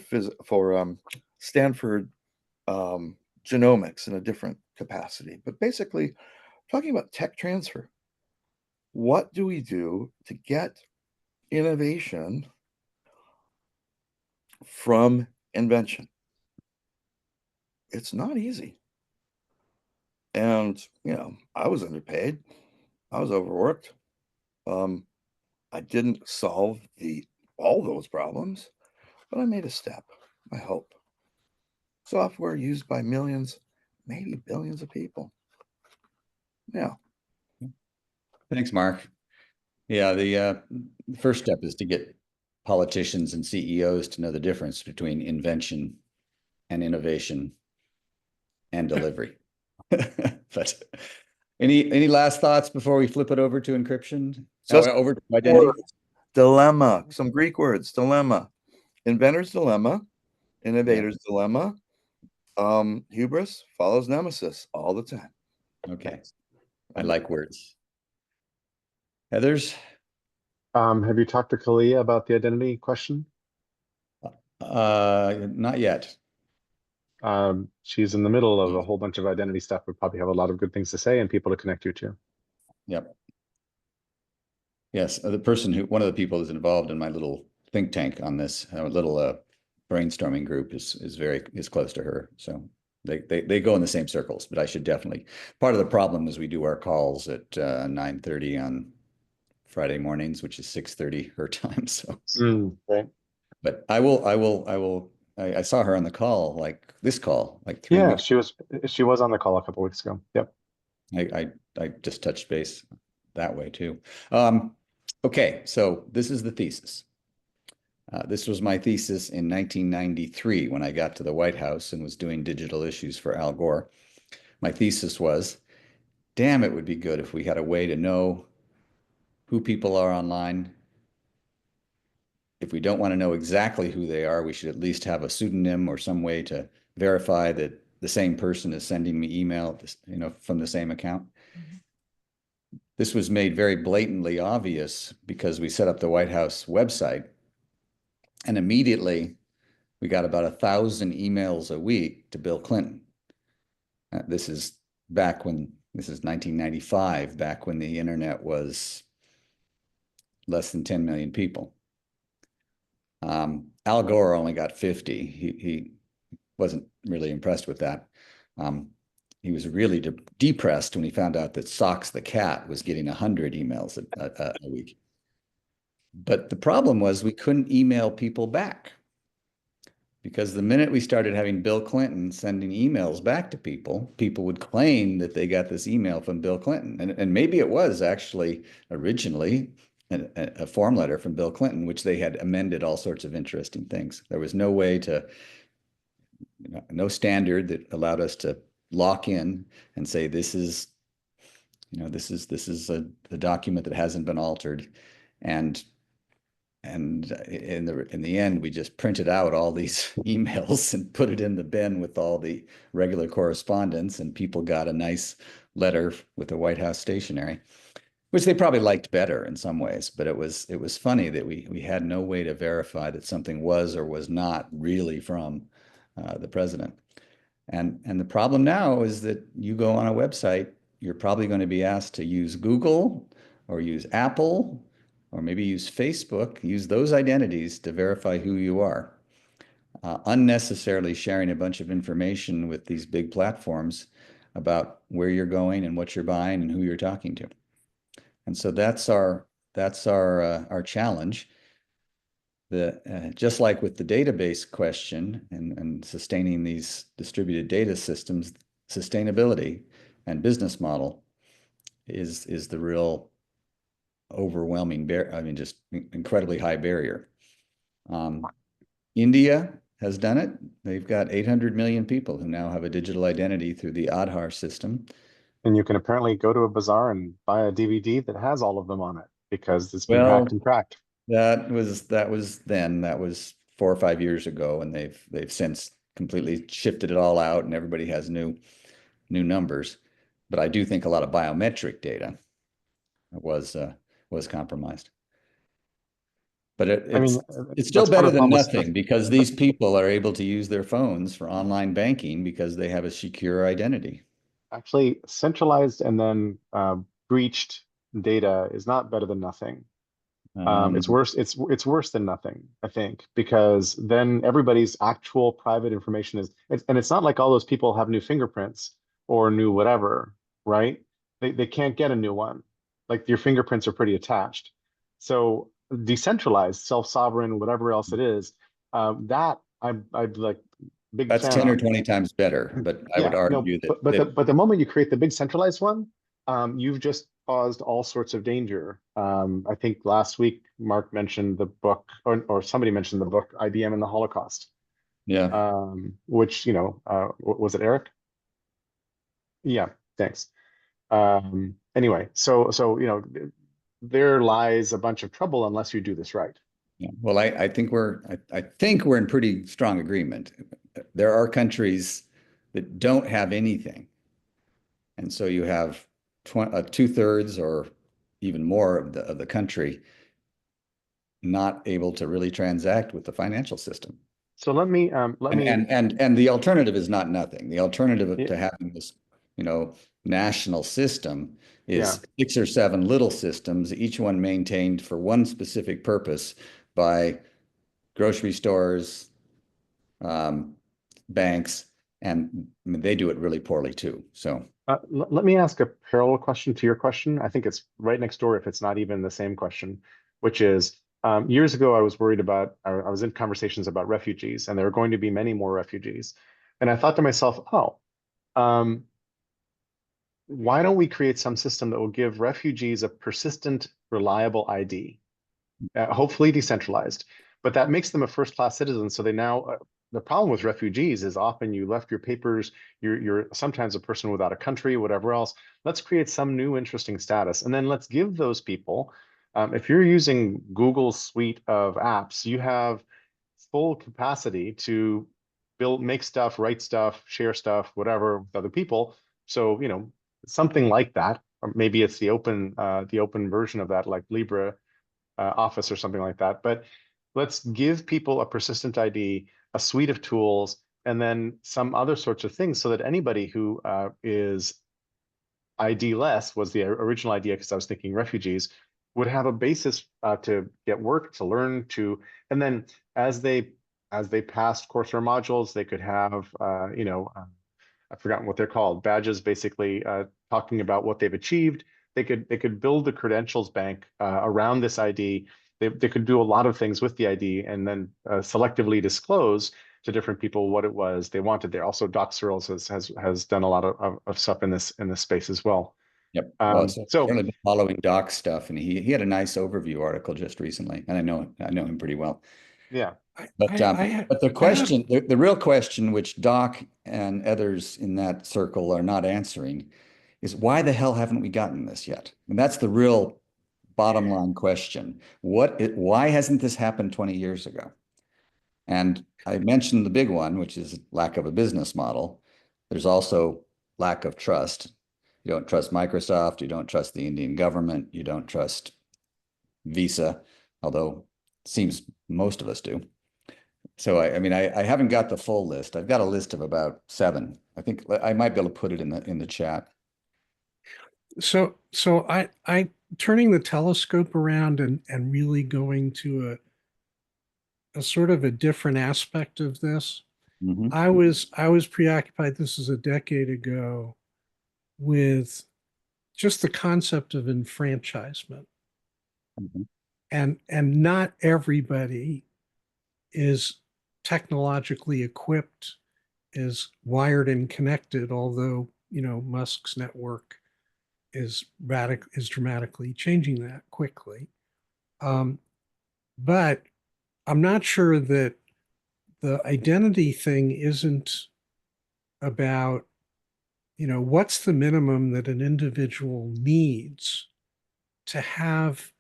Stanford Genomics in a different capacity. But basically, talking about tech transfer, what do we do to get innovation from invention? It's not easy. And, I was underpaid. I was overworked. I didn't solve all those problems, but I made a step, I hope. Software used by millions, maybe billions of people. Yeah. Thanks, Mark. Yeah, the first step is to get politicians and CEOs to know the difference between invention and innovation and delivery. But any last thoughts before we flip it over to encryption? Just Over to identity. Dilemma, some Greek words, dilemma. Inventor's dilemma, innovator's dilemma. Hubris follows nemesis all the time. Okay. I like words. Heathers? Have you talked to Kalia about the identity question? Not yet. She's in the middle of a whole bunch of identity stuff. Would probably have a lot of good things to say and people to connect you to. Yep. Yes, one of the people who's involved in my little think tank on this, little brainstorming group is close to her. So they go in the same circles, but I should definitely. Part of the problem is we do our calls at 9:30 on Friday mornings, which is 6:30 her time. So, Right. but I saw her on the call, like 3 Yeah, weeks. she was on the call a couple weeks ago. Yep. I just touched base that way too. Okay, so this is the thesis. This was my thesis in 1993 when I got to the White House and was doing digital issues for Al Gore. My thesis was, damn, it would be good if we had a way to know who people are online. If we don't want to know exactly who they are, we should at least have a pseudonym or some way to verify that the same person is sending me email, from the same account. This was made very blatantly obvious because we set up the White House website, and immediately we got about 1,000 emails a week to Bill Clinton. This is 1995, back when the internet was less than 10 million people. Al Gore only got 50. He wasn't really impressed with that. He was really depressed when he found out that Socks the cat was getting 100 emails a week. But the problem was we couldn't email people back, because the minute we started having Bill Clinton sending emails back to people, people would claim that they got this email from Bill Clinton. And maybe it was actually originally a form letter from Bill Clinton, which they had amended all sorts of interesting things. There was no way to, no standard that allowed us to lock in and say, this is a document that hasn't been altered. And in the end, we just printed out all these emails and put it in the bin with all the regular correspondence, and people got a nice letter with the White House stationery, which they probably liked better in some ways. But it was funny that we had no way to verify that something was or was not really from the president. And the problem now is that you go on a website, you're probably going to be asked to use Google or use Apple or maybe use Facebook, use those identities to verify who you are. Unnecessarily sharing a bunch of information with these big platforms about where you're going and what you're buying and who you're talking to. And so that's our challenge. Just like with the database question and sustaining these distributed data systems, sustainability and business model is the real overwhelming just incredibly high barrier. India has done it. They've got 800 million people who now have a digital identity through the Aadhaar system. And you can apparently go to a bazaar and buy a DVD that has all of them on it because it's been Well, hacked and cracked. that was then. That was 4 or 5 years ago, and they've since completely shifted it all out, and everybody has new numbers. But I do think a lot of biometric data was compromised. But I mean, it's still that's part better of the than problem with nothing, because these people are able to use their phones for online banking because they have a secure identity. actually centralized and then breached data is not better than nothing. It's worse. It's worse than nothing, I think, because then everybody's actual private information and it's not like all those people have new fingerprints or new whatever, right? They can't get a new one. Like your fingerprints are pretty attached. So decentralized, self-sovereign, whatever else it is, that I'd like big That's fan 10 or of. 20 times better, but I would Yeah, no, argue that, but the moment you create the big centralized one, you've just caused all sorts of danger. I think last week Mark mentioned the book, or somebody mentioned the book IBM and the Holocaust, yeah. which was it Eric? Yeah, thanks. Anyway, so there lies a bunch of trouble unless you do this right. Yeah. Well, I think we're in pretty strong agreement. There are countries that don't have anything, and so you have 2/3 or even more of the country not able to really transact with the financial system. So let me And the alternative is not nothing. The alternative yeah, to having this, national system yeah. is 6 or 7 little systems, each one maintained for one specific purpose by grocery stores, banks, and I mean, they do it really poorly too. So Let me ask a parallel question to your question. I think it's right next door if it's not even the same question, which is years ago, I was worried about, I was in conversations about refugees, and there are going to be many more refugees. And I thought to myself, oh, um, why don't we create some system that will give refugees a persistent, reliable ID? Hopefully decentralized, but that makes them a first-class citizen. So they now, the problem with refugees is often you left your papers, you're sometimes a person without a country, whatever else. Let's create some new interesting status. And then let's give those people, if you're using Google's suite of apps, you have full capacity to make stuff, write stuff, share stuff, whatever with other people. So, something like that, or maybe it's the open version of that, like Libre Office or something like that. But let's give people a persistent ID, a suite of tools, and then some other sorts of things so that anybody who is ID less was the original idea, because I was thinking refugees would have a basis to get work, to learn, and then as they passed courseware modules, they could have I've forgotten what they're called, badges, basically talking about what they've achieved. They could build a credentials bank around this ID. They could do a lot of things with the ID and then selectively disclose to different people what it was they wanted there. Also, Doc Searles has done a lot of stuff in this space as well. yep. Well, so certainly been following Doc's stuff, and he had a nice overview article just recently, and I know him pretty well. Yeah. But the real question, which Doc and others in that circle are not answering, is why the hell haven't we gotten this yet? And that's the real bottom line question. Why hasn't this happened 20 years ago? And I mentioned the big one, which is lack of a business model. There's also lack of trust. You don't trust Microsoft. You don't trust the Indian government. You don't trust Visa, although it seems most of us do. So I mean, I haven't got the full list. I've got a list of about 7. I think I might be able to put it in the chat. So I turning the telescope around and really going to a sort of a different aspect of this. Mm-hmm. I was preoccupied, this is a decade ago, with just the concept of enfranchisement. Mm-hmm. And not everybody is technologically equipped, is wired and connected, although Musk's network is dramatically changing that quickly. But I'm not sure that the identity thing isn't about, what's the minimum that an individual needs to have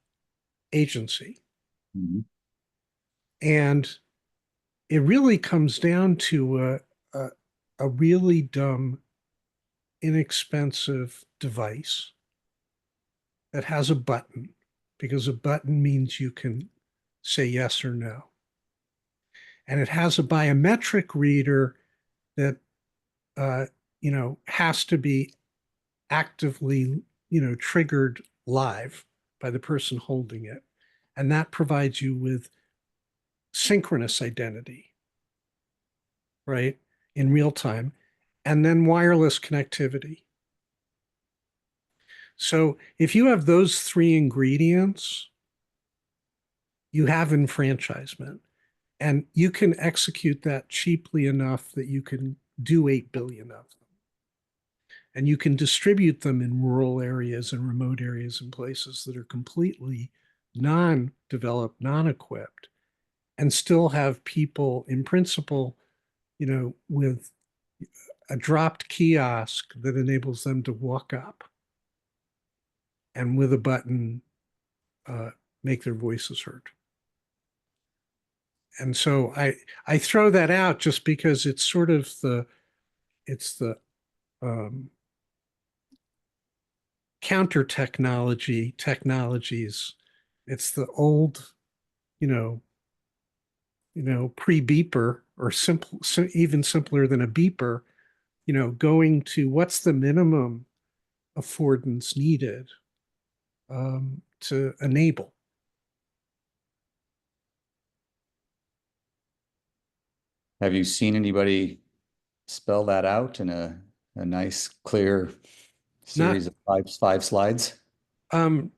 agency. Mhm. And it really comes down to a really dumb, inexpensive device that has a button, because a button means you can say yes or no. And it has a biometric reader that, has to be actively, triggered live by the person holding it. And that provides you with synchronous identity, right, in real time, and then wireless connectivity. So if you have those three ingredients, you have enfranchisement, and you can execute that cheaply enough that you can do 8 billion of them. And you can distribute them in rural areas and remote areas and places that are completely non-developed, non-equipped, and still have people in principle, with a dropped kiosk that enables them to walk up and with a button make their voices heard. And so I throw that out just because it's sort of the counter technologies. It's the old, pre-beeper, or even simpler than a beeper, going to what's the minimum affordance needed to enable. Have you seen anybody spell that out in a nice, clear series of five slides? Well,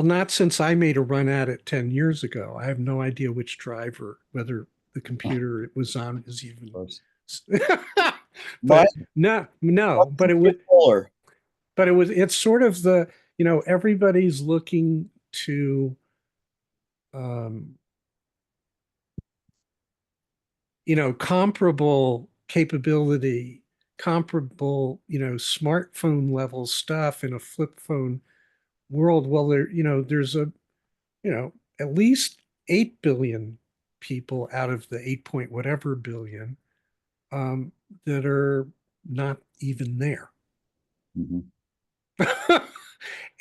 not since I made a run at it 10 years ago. I have no idea which driver, whether the computer it was on is even. But no, but it's sort of the, everybody's looking to, comparable capability, comparable, smartphone level stuff in a flip phone world. Well, there's at least 8 billion people out of the 8 point whatever billion that are not even there. Mm-hmm.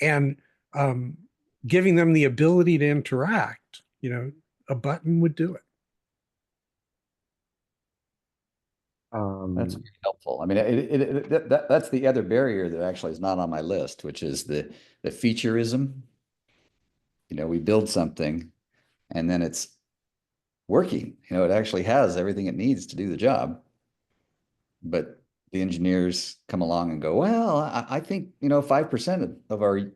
And giving them the ability to interact, a button would do it. That's really helpful. I mean, that's the other barrier that actually is not on my list, which is the featureism. We build something and then it's working. It actually has everything it needs to do the job. But the engineers come along and go, well, I think, 5% of our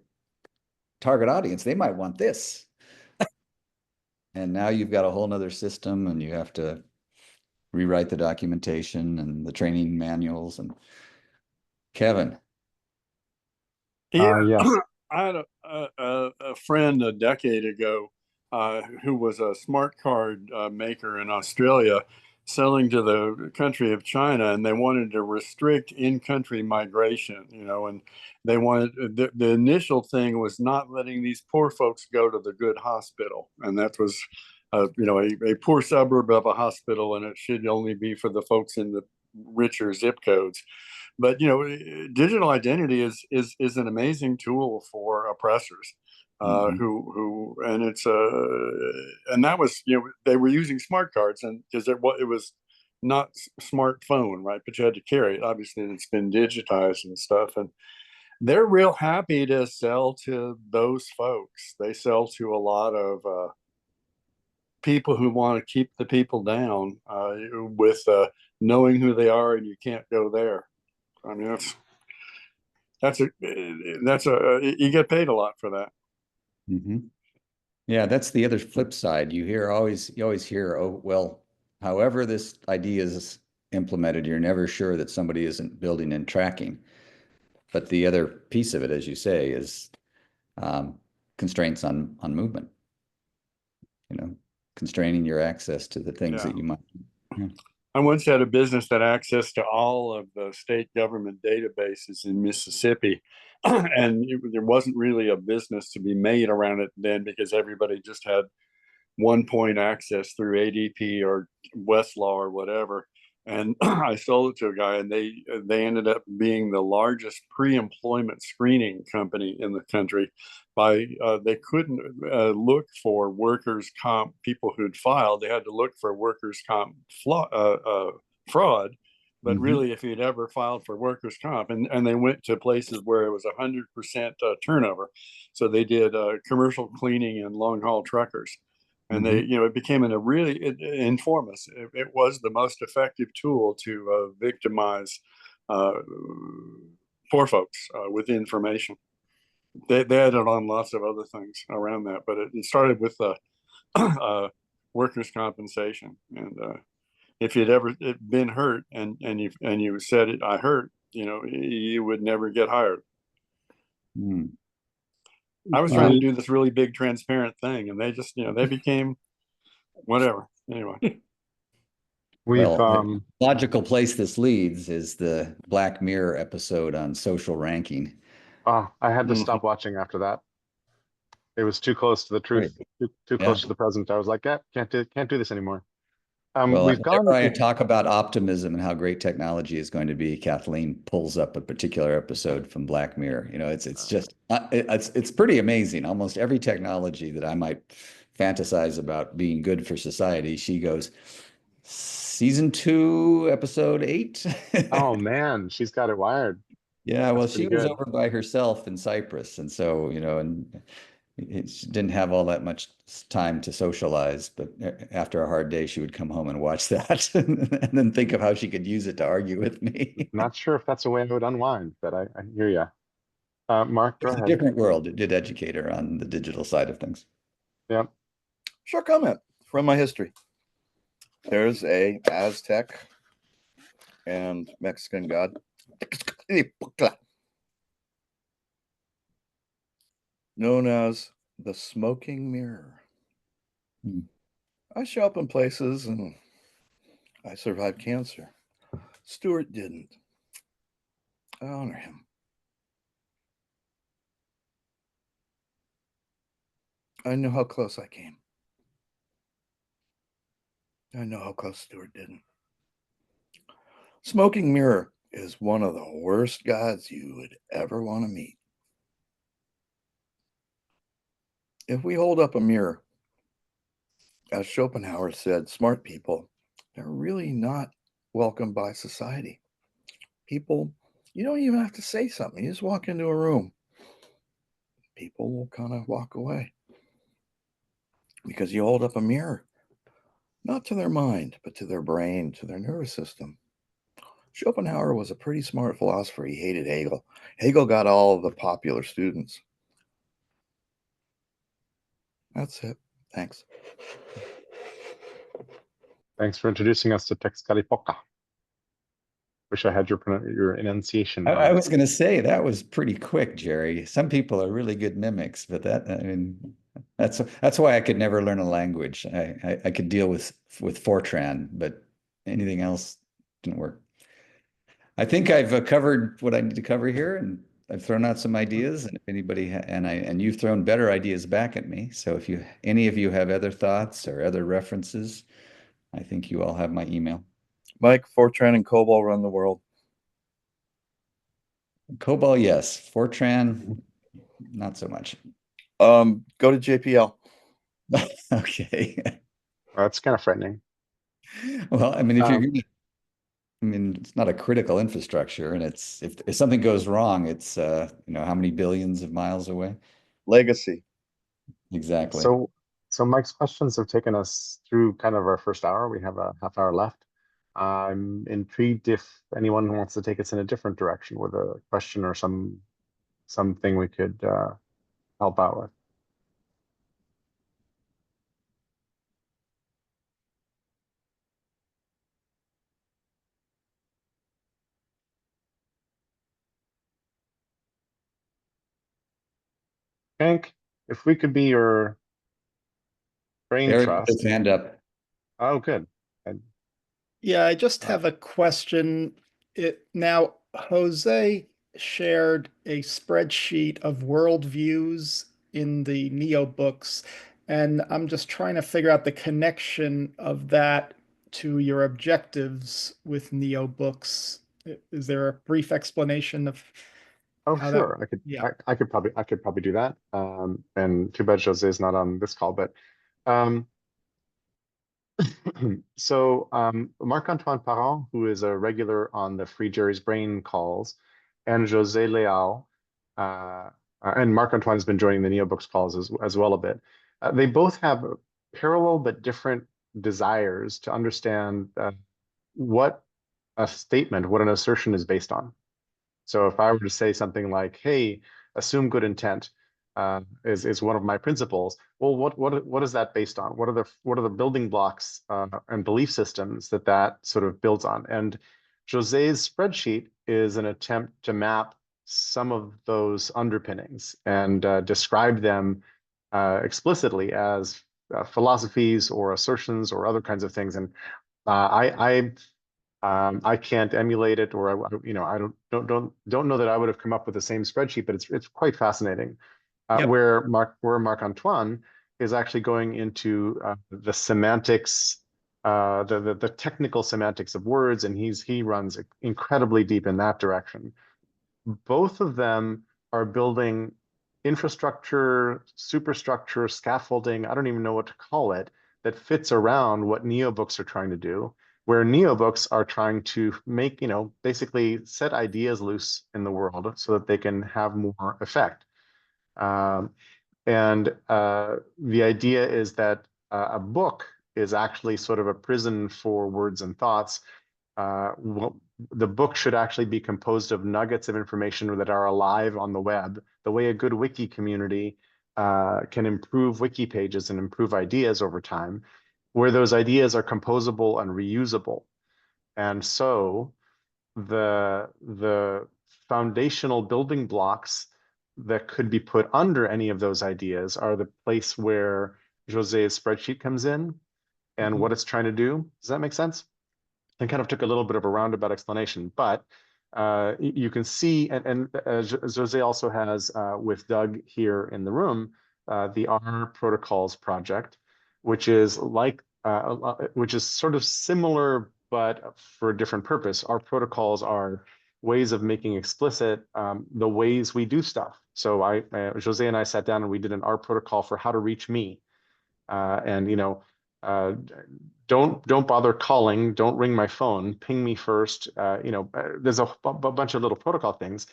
target audience, they might want this. And now you've got a whole nother system and you have to rewrite the documentation and the training manuals. And Kevin. Yes. I had a friend a decade ago who was a smart card maker in Australia selling to the country of China, and they wanted to restrict in-country migration, and they wanted, the initial thing was not letting these poor folks go to the good hospital. And that was, a poor suburb of a hospital, and it should only be for the folks in the richer zip codes. But digital identity is an amazing tool for oppressors, who and it's and that was, they were using smart cards, and because it was not smartphone, right? But you had to carry it. Obviously, it's been digitized and stuff, and they're real happy to sell to those folks. They sell to a lot of people who want to keep the people down with knowing who they are, and you can't go there. I mean, that's you get paid a lot for that. Mm-hmm. Yeah, that's the other flip side. You always hear, oh, well, however this idea is implemented, you're never sure that somebody isn't building and tracking. But the other piece of it, as you say, is constraints on movement. constraining your access to the things Yeah. that you might. Yeah. I once had a business that had access to all of the state government databases in Mississippi. And there wasn't really a business to be made around it then because everybody just had one point access through ADP or Westlaw or whatever. And I sold it to a guy, and they ended up being the largest pre-employment screening company in the country. They couldn't look for workers' comp people who'd filed. They had to look for workers' comp fraud. But really, if you'd ever filed for workers' comp, and they went to places where it was 100% turnover, so they did commercial cleaning and long haul truckers. And they, it became Informus. It was the most effective tool to victimize poor folks with information. They added on lots of other things around that, but it started with workers' compensation. And if you'd ever been hurt and you said it, I hurt, you would never get hired. I was trying to do this really big transparent thing, and they just, they became whatever. Anyway. The logical place this leads is the Black Mirror episode on social ranking. Oh, I had to stop watching after that. It was too close to the truth, too close to the present. I was like, yeah, can't do this anymore. Whenever I talk about optimism and how great technology is going to be, Kathleen pulls up a particular episode from Black Mirror. It's pretty amazing. Almost every technology that I might fantasize about being good for society, she goes, season 2, episode 8. Oh man, she's got it wired. Yeah, well, she was over by herself in Cyprus, and so and she didn't have all that much time to socialize. But after a hard day, she would come home and watch that, and then think of how she could use it to argue with me. Not sure if that's a way I would unwind, but I hear you. Mark, go It's a ahead. different world. It did educate her on the digital side of things. Yeah. Short comment from my history. There's a Aztec and Mexican god known as the smoking mirror. I show up in places and I survived cancer. Stuart didn't. I honor him. I know how close I came. I know how close Stuart didn't. Smoking mirror is one of the worst gods you would ever want to meet. If we hold up a mirror, as Schopenhauer said, smart people, they're really not welcomed by society. People, you don't even have to say something. You just walk into a room. People will kind of walk away because you hold up a mirror, not to their mind, but to their brain, to their nervous system. Schopenhauer was a pretty smart philosopher. He hated Hegel. Hegel got all of the popular students. That's it. Thanks. Thanks for introducing us to Texcalipoca. Wish I had your enunciation. I was going to say that was pretty quick, Jerry. Some people are really good mimics, but that's why I could never learn a language. I could deal with Fortran, but anything else didn't work. I think I've covered what I need to cover here, and I've thrown out some ideas. And if anybody and you've thrown better ideas back at me. So if any of you have other thoughts or other references, I think you all have my email. Mike, Fortran and COBOL run the world. COBOL, yes. Fortran, not so much. Go to JPL. Okay. That's kind of frightening. Well, I mean, it's not a critical infrastructure, and if something goes wrong, it's how many billions of miles away? Legacy. Exactly. So Mike's questions have taken us through kind of our first hour. We have a half hour left. I'm intrigued if anyone wants to take us in a different direction with a question or something we could help out with. Hank, if we could be your Brain Eric, trust. his hand up. Oh, good. And, Yeah, I just have a question. Now, Jose shared a spreadsheet of worldviews in the Neo books, and I'm just trying to figure out the connection of that to your objectives with Neo books. Is there a brief explanation of oh, how that? sure. Yeah. I could probably do that. And too bad Jose is not on this call, but um, so Marc-Antoine Parent, who is a regular on the Free Jerry's Brain calls, and Jose Leal, and Marc-Antoine has been joining the NeoBooks calls as well a bit. They both have parallel but different desires to understand what a statement, what an assertion is based on. So if I were to say something like, "Hey, assume good intent," is one of my principles. Well, what is that based on? What are the building blocks and belief systems that sort of builds on? And Jose's spreadsheet is an attempt to map some of those underpinnings and describe them explicitly as philosophies or assertions or other kinds of things. And I can't emulate it, or I don't know that I would have come up with the same spreadsheet, but it's quite fascinating. Yep. Where Marc-Antoine is actually going into the semantics, the technical semantics of words, and he runs incredibly deep in that direction. Both of them are building infrastructure, superstructure, scaffolding, I don't even know what to call it, that fits around what neobooks are trying to do, where neobooks are trying to make, basically set ideas loose in the world so that they can have more effect. And the idea is that a book is actually sort of a prison for words and thoughts. The book should actually be composed of nuggets of information that are alive on the web, the way a good wiki community can improve wiki pages and improve ideas over time, where those ideas are composable and reusable. And so the foundational building blocks that could be put under any of those ideas are the place where Jose's spreadsheet comes in and what it's trying to do. Does that make sense? I kind of took a little bit of a roundabout explanation, but you can see, and Jose also has with Doug here in the room, the R protocols project, which is which is sort of similar, but for a different purpose. Our protocols are ways of making explicit the ways we do stuff. So Jose and I sat down and we did an R protocol for how to reach me. And don't bother calling, don't ring my phone, ping me first. There's a bunch of little protocol things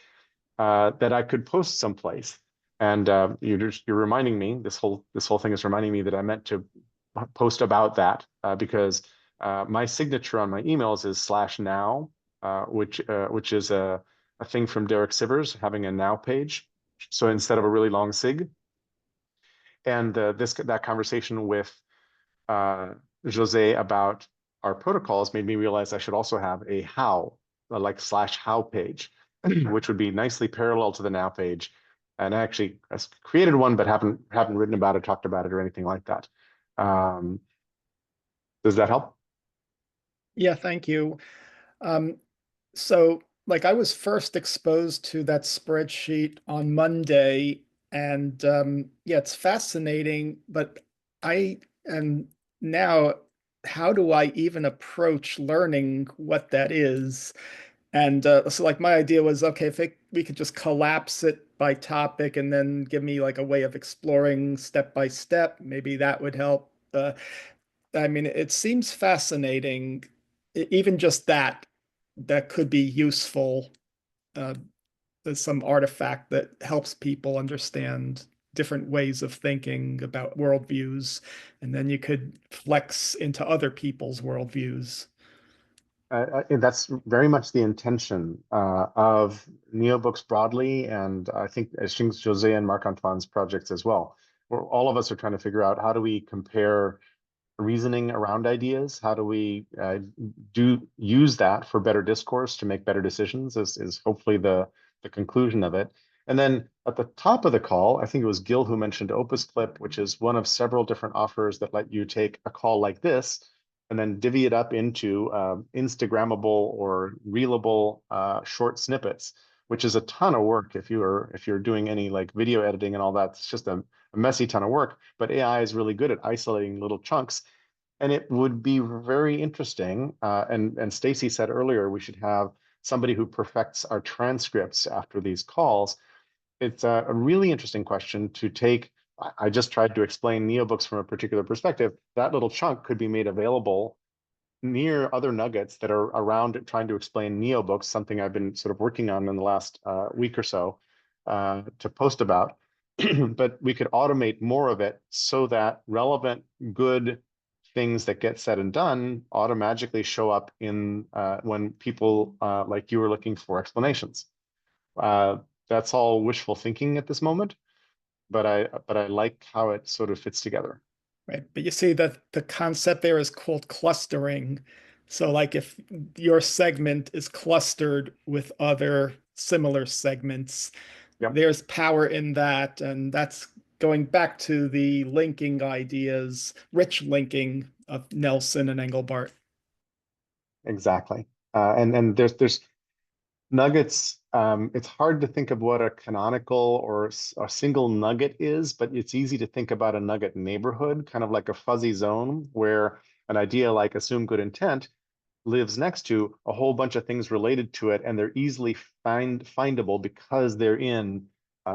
that I could post someplace. And you're reminding me, this whole thing is reminding me that I meant to post about that because my signature on my emails is /now, which is a thing from Derek Sivers having a now page. So instead of a really long sig. And that conversation with Jose about our protocols made me realize I should also have a how, like /how page, which would be nicely parallel to the now page. And I actually created one, but haven't written about it, talked about it, or anything like that. Does that help? Yeah, thank you. So like I was first exposed to that spreadsheet on Monday, and yeah, it's fascinating, but and now how do I even approach learning what that is? And so like my idea was, okay, if we could just collapse it by topic and then give me like a way of exploring step by step, maybe that would help. I mean, it seems fascinating, even just that could be useful uh, as some artifact that helps people understand different ways of thinking about worldviews, and then you could flex into other people's worldviews. That's very much the intention of neobooks broadly, and I think Jose and Marc-Antoine's projects as well, where all of us are trying to figure out how do we compare reasoning around ideas, how do we use that for better discourse to make better decisions is hopefully the conclusion of it. And then at the top of the call, I think it was Gil who mentioned Opus Clip, which is one of several different offers that let you take a call like this and then divvy it up into Instagrammable or reelable short snippets, which is a ton of work if you're doing any like video editing and all that. It's just a messy ton of work. But AI is really good at isolating little chunks. And it would be very interesting. And Stacy said earlier, we should have somebody who perfects our transcripts after these calls. It's a really interesting question to take. I just tried to explain NeoBooks from a particular perspective. That little chunk could be made available near other nuggets that are around trying to explain NeoBooks, something I've been sort of working on in the last week or so to post about. But we could automate more of it so that relevant, good things that get said and done automatically show up in when people like you are looking for explanations. That's all wishful thinking at this moment, but I like how it sort of fits together. Right. But you see that the concept there is called clustering. So like if your segment is clustered with other similar segments, Yep. there's power in that. And that's going back to the linking ideas, rich linking of Nelson and Engelbart. Exactly. And there's nuggets. It's hard to think of what a canonical or a single nugget is, but it's easy to think about a nugget neighborhood, kind of like a fuzzy zone where an idea like assume good intent lives next to a whole bunch of things related to it, and they're easily findable because they're in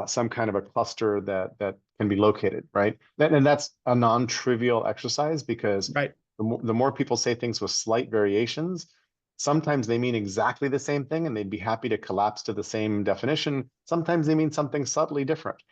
some kind of a cluster that can be located, right? And that's a non-trivial exercise because Right. the more people say things with slight variations, sometimes they mean exactly the same thing and they'd be happy to collapse to the same definition. Sometimes they mean something subtly different.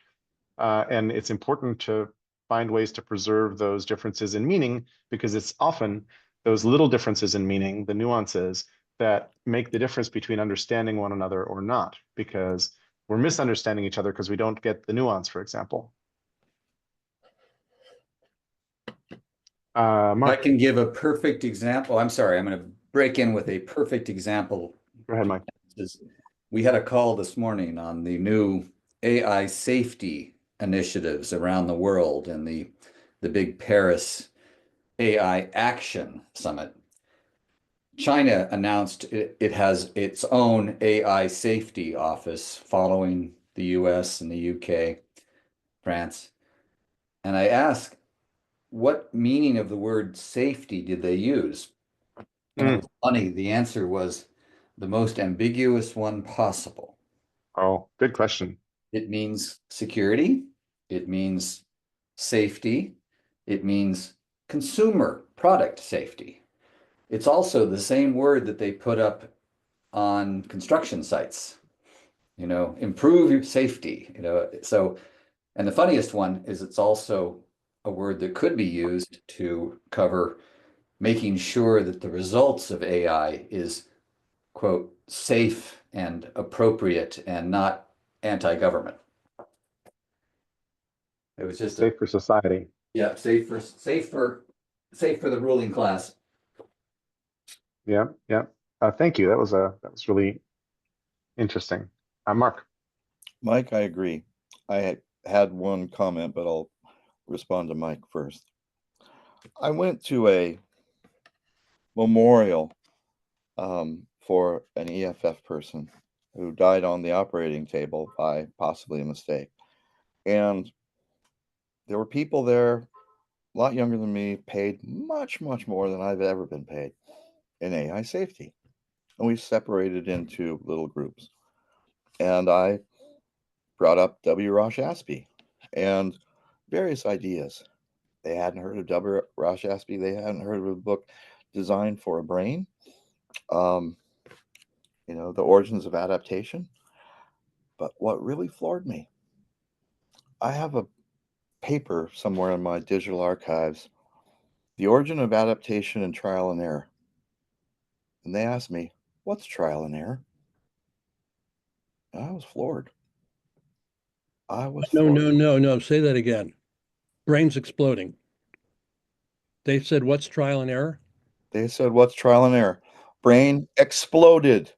And it's important to find ways to preserve those differences in meaning because it's often those little differences in meaning, the nuances, that make the difference between understanding one another or not, because we're misunderstanding each other because we don't get the nuance, for example. I Mark, can give a perfect example. I'm sorry, I'm going to break in with a perfect example. go ahead, Mike. We had a call this morning on the new AI safety initiatives around the world and the big Paris AI Action Summit. China announced it has its own AI safety office following the US and the UK, France. And I asked, what meaning of the word safety did they use? And it was funny. The answer was the most ambiguous one possible. Oh, good question. It means security. It means safety. It means consumer product safety. It's also the same word that they put up on construction sites, improve your safety, so, and the funniest one is it's also a word that could be used to cover making sure that the results of AI is, quote, safe and appropriate and not anti-government. It was just safe for society. Yeah, safe for the ruling class. Yeah, yeah. Thank you. That was really interesting. Mark. Mike, I agree. I had one comment, but I'll respond to Mike first. I went to a memorial for an EFF person who died on the operating table by possibly a mistake. And there were people there, a lot younger than me, paid much, much more than I've ever been paid in AI safety. And we separated into little groups. And I brought up W. Rosh Aspie and various ideas. They hadn't heard of W. Rosh Aspie. They hadn't heard of a book designed for a brain. The origins of adaptation. But what really floored me, I have a paper somewhere in my digital archives, The Origin of Adaptation and Trial and Error. And they asked me, what's trial and error? And I was floored. No. Say that again. Brain's exploding. They said, what's trial and error? They said, what's trial and error? Brain exploded.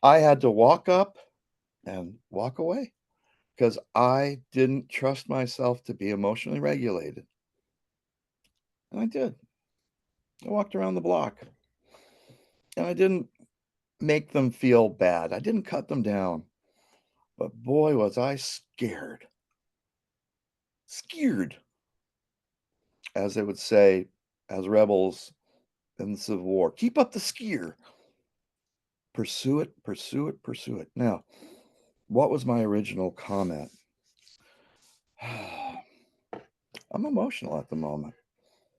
I had to walk up and walk away because I didn't trust myself to be emotionally regulated. And I did. I walked around the block and I didn't make them feel bad. I didn't cut them down. But boy, was I scared. Scared, as they would say, as rebels in the Civil War. Keep up the skier. Pursue it, pursue it, pursue it. Now, what was my original comment? I'm emotional at the moment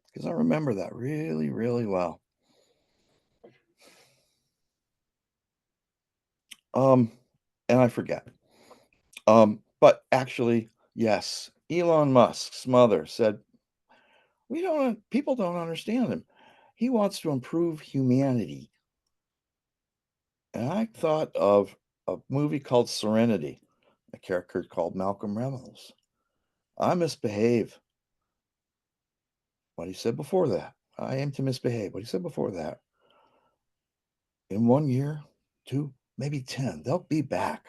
because I remember that really, really well. And I forget. But actually, yes, Elon Musk's mother said, people don't understand him. He wants to improve humanity. And I thought of a movie called Serenity, a character called Malcolm Reynolds. I misbehave. What he said before that. I aim to misbehave. What he said before that. In 1 year, 2, maybe 10, they'll be back.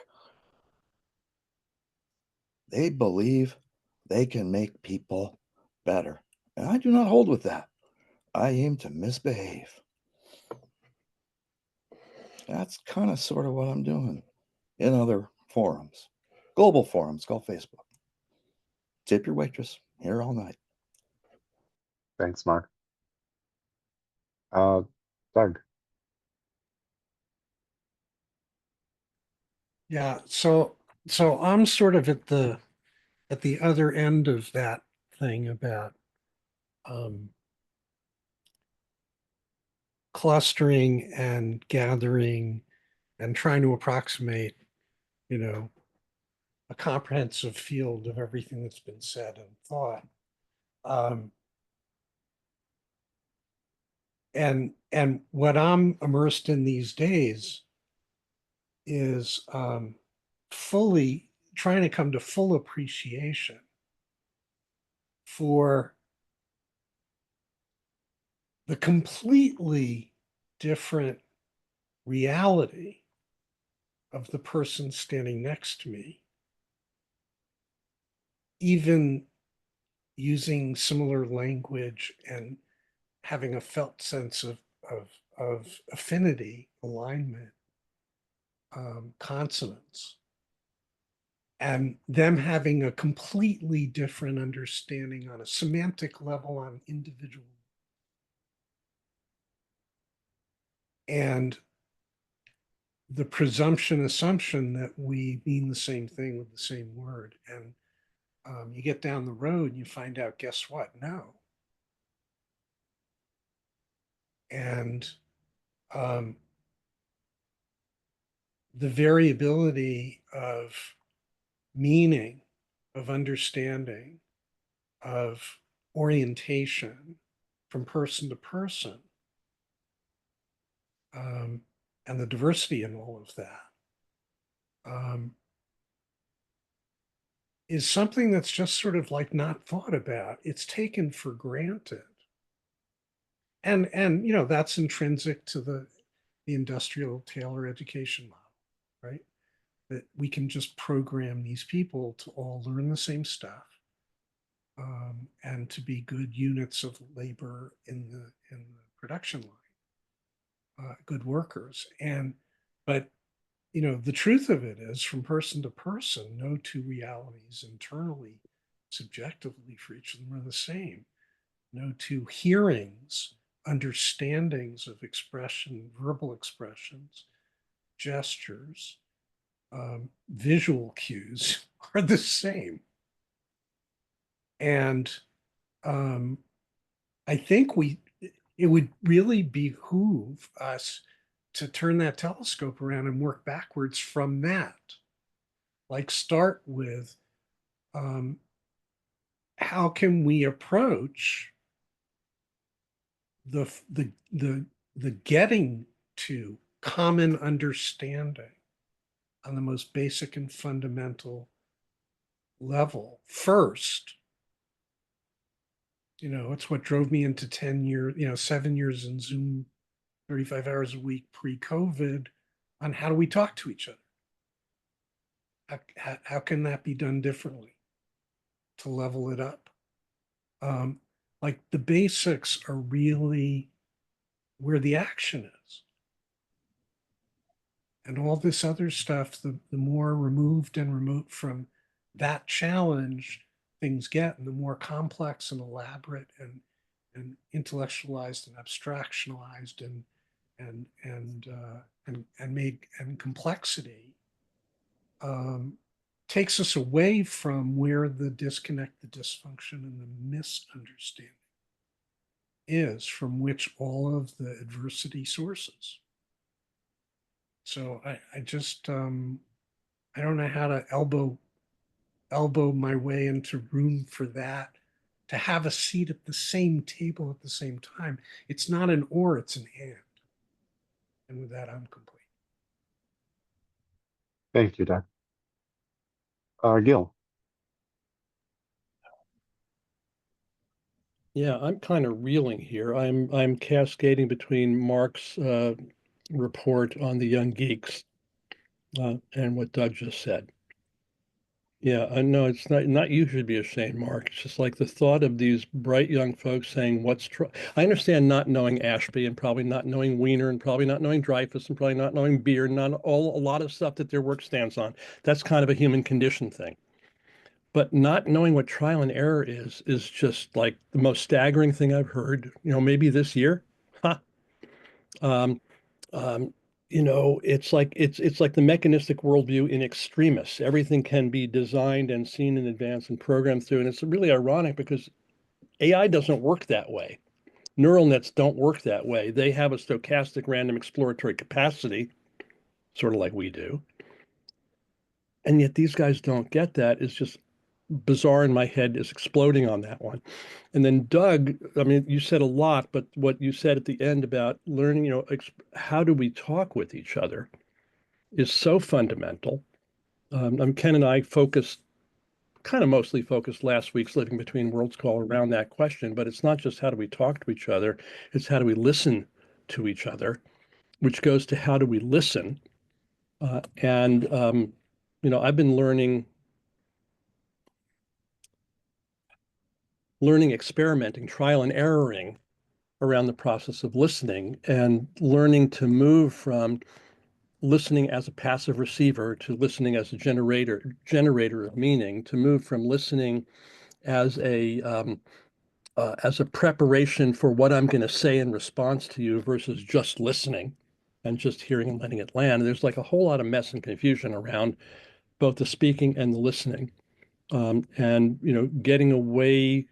They believe they can make people better. And I do not hold with that. I aim to misbehave. That's kind of sort of what I'm doing in other forums, global forums called Facebook. Tip your waitress, here all night. Thanks, Mark. Doug. Yeah, so I'm sort of at the other end of that thing about clustering and gathering and trying to approximate, a comprehensive field of everything that's been said and thought. And what I'm immersed in these days is fully trying to come to full appreciation for the completely different reality of the person standing next to me, even using similar language and having a felt sense of affinity, alignment, consonance, and them having a completely different understanding on a semantic level on individual. And the presumption assumption that we mean the same thing with the same word. And you get down the road and you find out, guess what? No. And the variability of meaning, of understanding, of orientation from person to person, and the diversity in all of that, is something that's just sort of like not thought about. It's taken for granted. And that's intrinsic to the industrial Taylor education model, right? That we can just program these people to all learn the same stuff, and to be good units of labor in the production line, good workers. But the truth of it is, from person to person, no two realities internally, subjectively for each of them are the same. No two hearings, understandings of expression, verbal expressions, gestures, visual cues are the same. And I think it would really behoove us to turn that telescope around and work backwards from that. Like, start with how can we approach the getting to common understanding on the most basic and fundamental level first. It's what drove me into 10 years, 7 years in Zoom, 35 hours a week pre-COVID, on how do we talk to each other? How can that be done differently to level it up? Like the basics are really where the action is. And all this other stuff, the more removed from that challenge things get, and the more complex and elaborate and intellectualized and abstractionalized and made and complexity takes us away from where the disconnect, the dysfunction, and the misunderstanding is, from which all of the adversity sources. So I just I don't know how to elbow my way into room for that, to have a seat at the same table at the same time. It's not an or, it's an and. And with that, I'm complete. Thank you, Doug. Gil. Yeah, I'm kind of reeling here. I'm cascading between Mark's report on the young geeks and what Doug just said. Yeah, I know it's not you should be ashamed, Mark. It's just like the thought of these bright young folks saying, I understand not knowing Ashby and probably not knowing Wiener and probably not knowing Dreyfus and probably not knowing Beer, not a lot of stuff that their work stands on. That's kind of a human condition thing. But not knowing what trial and error is just like the most staggering thing I've heard, maybe this year. Ha. It's like the mechanistic worldview in extremis. Everything can be designed and seen in advance and programmed through. And it's really ironic because AI doesn't work that way. Neural nets don't work that way. They have a stochastic random exploratory capacity, sort of like we do. And yet these guys don't get that. It's just bizarre in my head, is exploding on that one. And then Doug, I mean, you said a lot, but what you said at the end about learning, how do we talk with each other is so fundamental. Ken and I kind of mostly focused last week's Living Between Worlds call around that question, but it's not just how do we talk to each other, it's how do we listen to each other, which goes to how do we listen. I've been learning, experimenting, trial and erroring around the process of listening, and learning to move from listening as a passive receiver to listening as a generator of meaning, to move from listening as a preparation for what I'm going to say in response to you versus just listening and just hearing and letting it land. There's like a whole lot of mess and confusion around both the speaking and the listening, and getting away,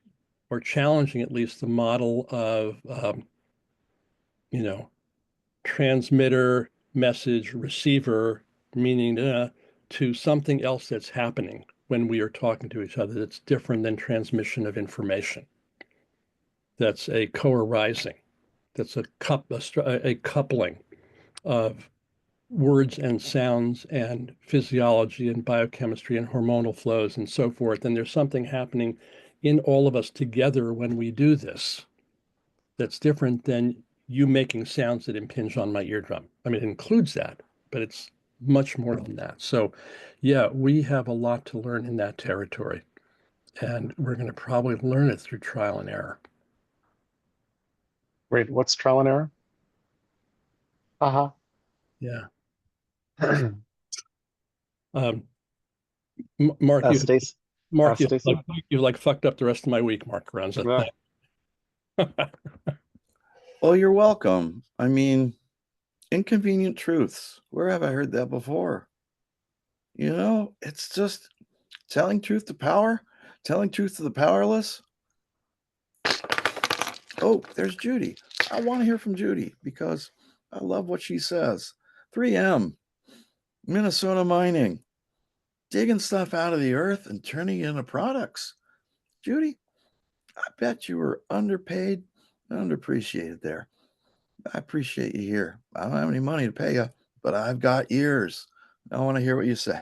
or challenging at least, the model of transmitter, message, receiver, meaning to something else that's happening when we are talking to each other that's different than transmission of information. That's a co-arising. That's a coupling of words and sounds and physiology and biochemistry and hormonal flows and so forth. And there's something happening in all of us together when we do this that's different than you making sounds that impinge on my eardrum. I mean, it includes that, but it's much more than that. So yeah, we have a lot to learn in that territory, and we're going to probably learn it through trial and error. Wait, what's trial and error? Uh-huh. Yeah. Mark, Stacy. you've like fucked up the rest of my week, Mark Carranza. Well, you're welcome. I mean, inconvenient truths. Where have I heard that before? It's just telling truth to power, telling truth to the powerless. Oh, there's Judy. I want to hear from Judy because I love what she says. 3M, Minnesota mining, digging stuff out of the earth and turning it into products. Judy, I bet you were underpaid and underappreciated there. I appreciate you here. I don't have any money to pay you, but I've got ears. I want to hear what you say.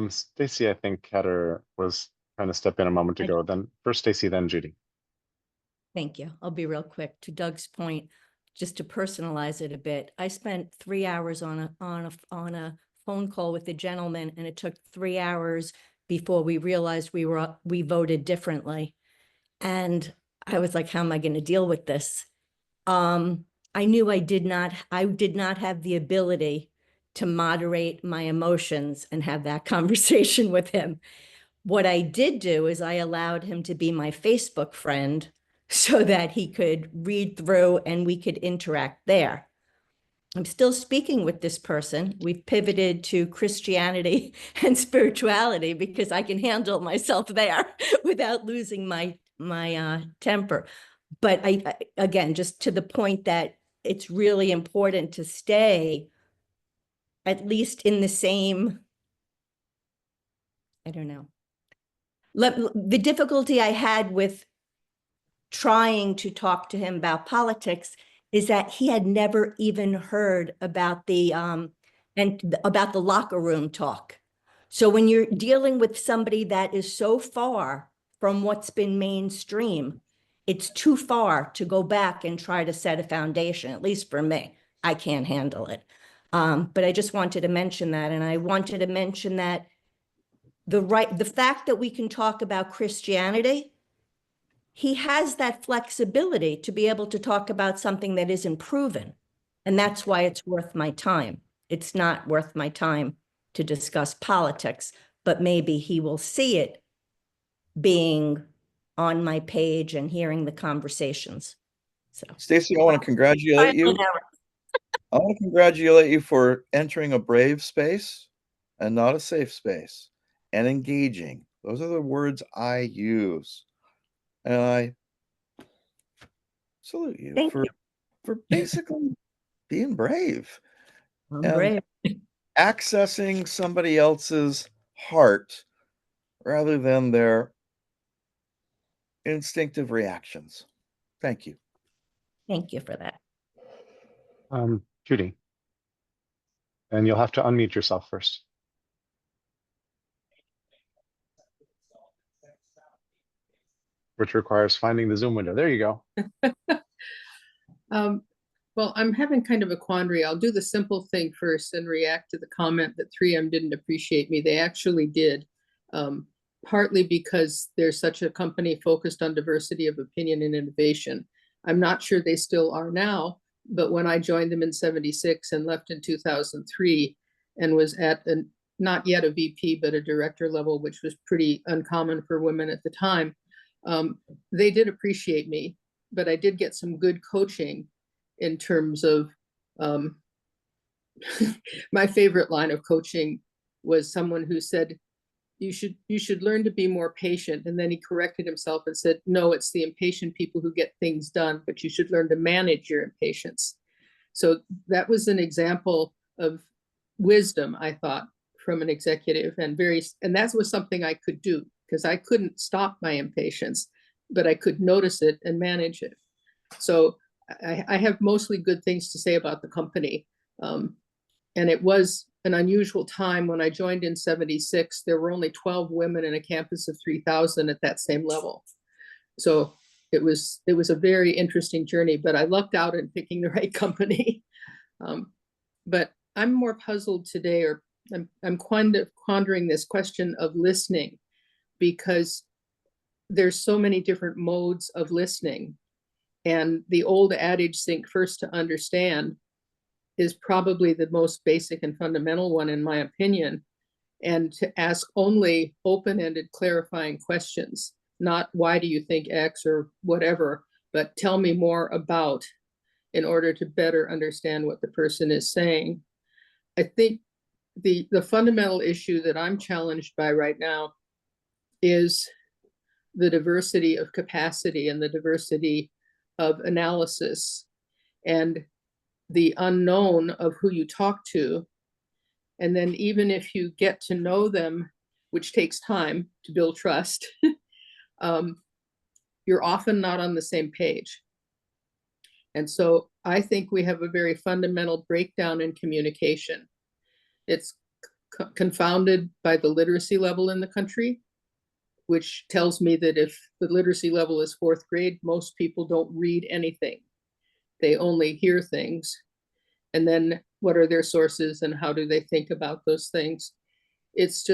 Stacy, I think, was trying to step in a moment ago. Then first Stacy, then Judy. Thank you. I'll be real quick. To Doug's point, just to personalize it a bit, I spent 3 hours on a phone call with a gentleman, and it took 3 hours before we realized we voted differently. And I was like, how am I going to deal with this? I knew I did not have the ability to moderate my emotions and have that conversation with him. What I did do is I allowed him to be my Facebook friend so that he could read through and we could interact there. I'm still speaking with this person. We've pivoted to Christianity and spirituality because I can handle myself there without losing my temper. But again, just to the point that it's really important to stay at least in the same, I don't know. The difficulty I had with trying to talk to him about politics is that he had never even heard about the locker room talk. So when you're dealing with somebody that is so far from what's been mainstream, it's too far to go back and try to set a foundation, at least for me. I can't handle it. But I just wanted to mention that. And I wanted to mention that the fact that we can talk about Christianity, he has that flexibility to be able to talk about something that isn't proven. And that's why it's worth my time. It's not worth my time to discuss politics, but maybe he will see it being on my page and hearing the conversations. So, Stacy, I want to congratulate you. I want to congratulate you for entering a brave space and not a safe space, and engaging. Those are the words I use. And I salute you Thank for you. for basically being brave I'm and brave. accessing somebody else's heart rather than their instinctive reactions. Thank you. Thank you for that. Judy. And you'll have to unmute yourself first. Which requires finding the Zoom window. There you go. Well, I'm having kind of a quandary. I'll do the simple thing first and react to the comment that 3M didn't appreciate me. They actually did, partly because there's such a company focused on diversity of opinion and innovation. I'm not sure they still are now, but when I joined them in '76 and left in 2003 and was at not yet a VP, but a director level, which was pretty uncommon for women at the time, they did appreciate me, but I did get some good coaching in terms of my favorite line of coaching was someone who said, you should learn to be more patient. And then he corrected himself and said, no, it's the impatient people who get things done, but you should learn to manage your impatience. So that was an example of wisdom, I thought, from an executive, and that was something I could do because I couldn't stop my impatience, but I could notice it and manage it. So I have mostly good things to say about the company. And it was an unusual time when I joined in '76. There were only 12 women in a campus of 3,000 at that same level. So it was a very interesting journey, but I lucked out in picking the right company. But I'm more puzzled today, or I'm pondering this question of listening, because there's so many different modes of listening. And the old adage, think first to understand, is probably the most basic and fundamental one, in my opinion. And to ask only open-ended clarifying questions, not why do you think X or whatever, but tell me more about, in order to better understand what the person is saying. I think the fundamental issue that I'm challenged by right now is the diversity of capacity and the diversity of analysis and the unknown of who you talk to. And then even if you get to know them, which takes time to build trust, you're often not on the same page. And so I think we have a very fundamental breakdown in communication. It's confounded by the literacy level in the country, which tells me that if the literacy level is 4th grade, most people don't read anything. They only hear things. And then what are their sources and how do they think about those things. It's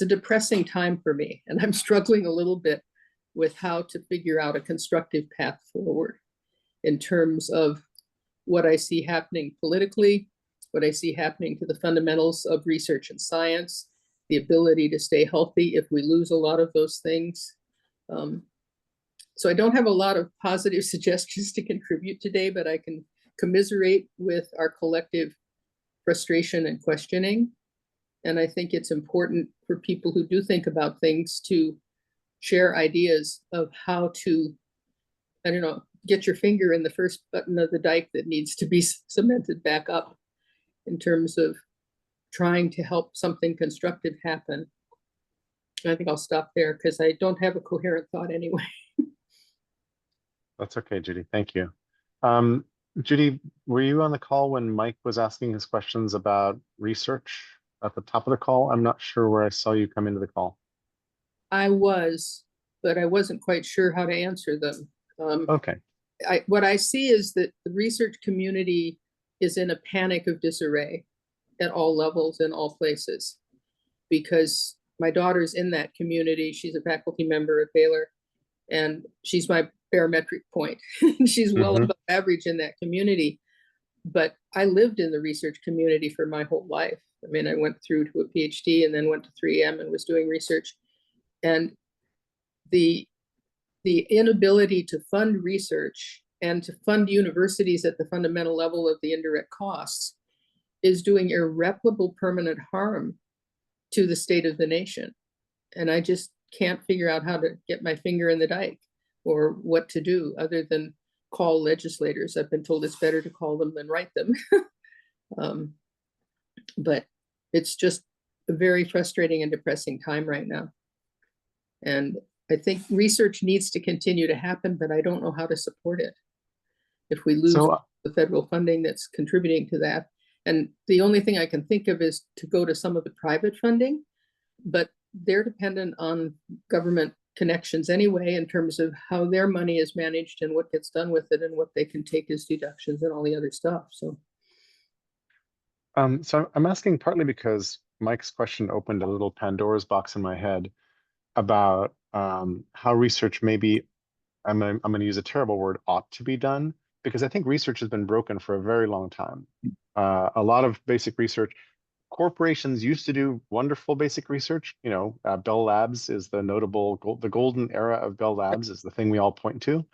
a depressing time for me, and I'm struggling a little bit with how to figure out a constructive path forward in terms of what I see happening politically, what I see happening to the fundamentals of research and science, the ability to stay healthy if we lose a lot of those things. So I don't have a lot of positive suggestions to contribute today, but I can commiserate with our collective frustration and questioning. And I think it's important for people who do think about things to share ideas of how to, I don't know, get your finger in the first button of the dike that needs to be cemented back up in terms of trying to help something constructive happen. I think I'll stop there because I don't have a coherent thought anyway. That's okay, Judy. Thank you. Judy, were you on the call when Mike was asking his questions about research at the top of the call? I'm not sure where I saw you come into the call. I was, but I wasn't quite sure how to answer them. Okay. What I see is that the research community is in a panic of disarray at all levels in all places, because my daughter's in that community. She's a faculty member at Baylor, and she's my barometric point. She's well above average in that community. But I lived in the research community for my whole life. I mean, I went through to a PhD and then went to 3M and was doing research. And the inability to fund research and to fund universities at the fundamental level of the indirect costs is doing irreparable permanent harm to the state of the nation. And I just can't figure out how to get my finger in the dike or what to do other than call legislators. I've been told it's better to call them than write them. But it's just a very frustrating and depressing time right now. And I think research needs to continue to happen, but I don't know how to support it if we lose the federal funding that's contributing to that. And the only thing I can think of is to go to some of the private funding, but they're dependent on government connections anyway, in terms of how their money is managed and what gets done with it and what they can take as deductions and all the other stuff. So I'm asking partly because Mike's question opened a little Pandora's box in my head about how research maybe, I'm going to use a terrible word, ought to be done, because I think research has been broken for a very long time. A lot of basic research, corporations used to do wonderful basic research. You know, Bell Labs is the notable, the golden era of Bell Labs is the thing we all point to.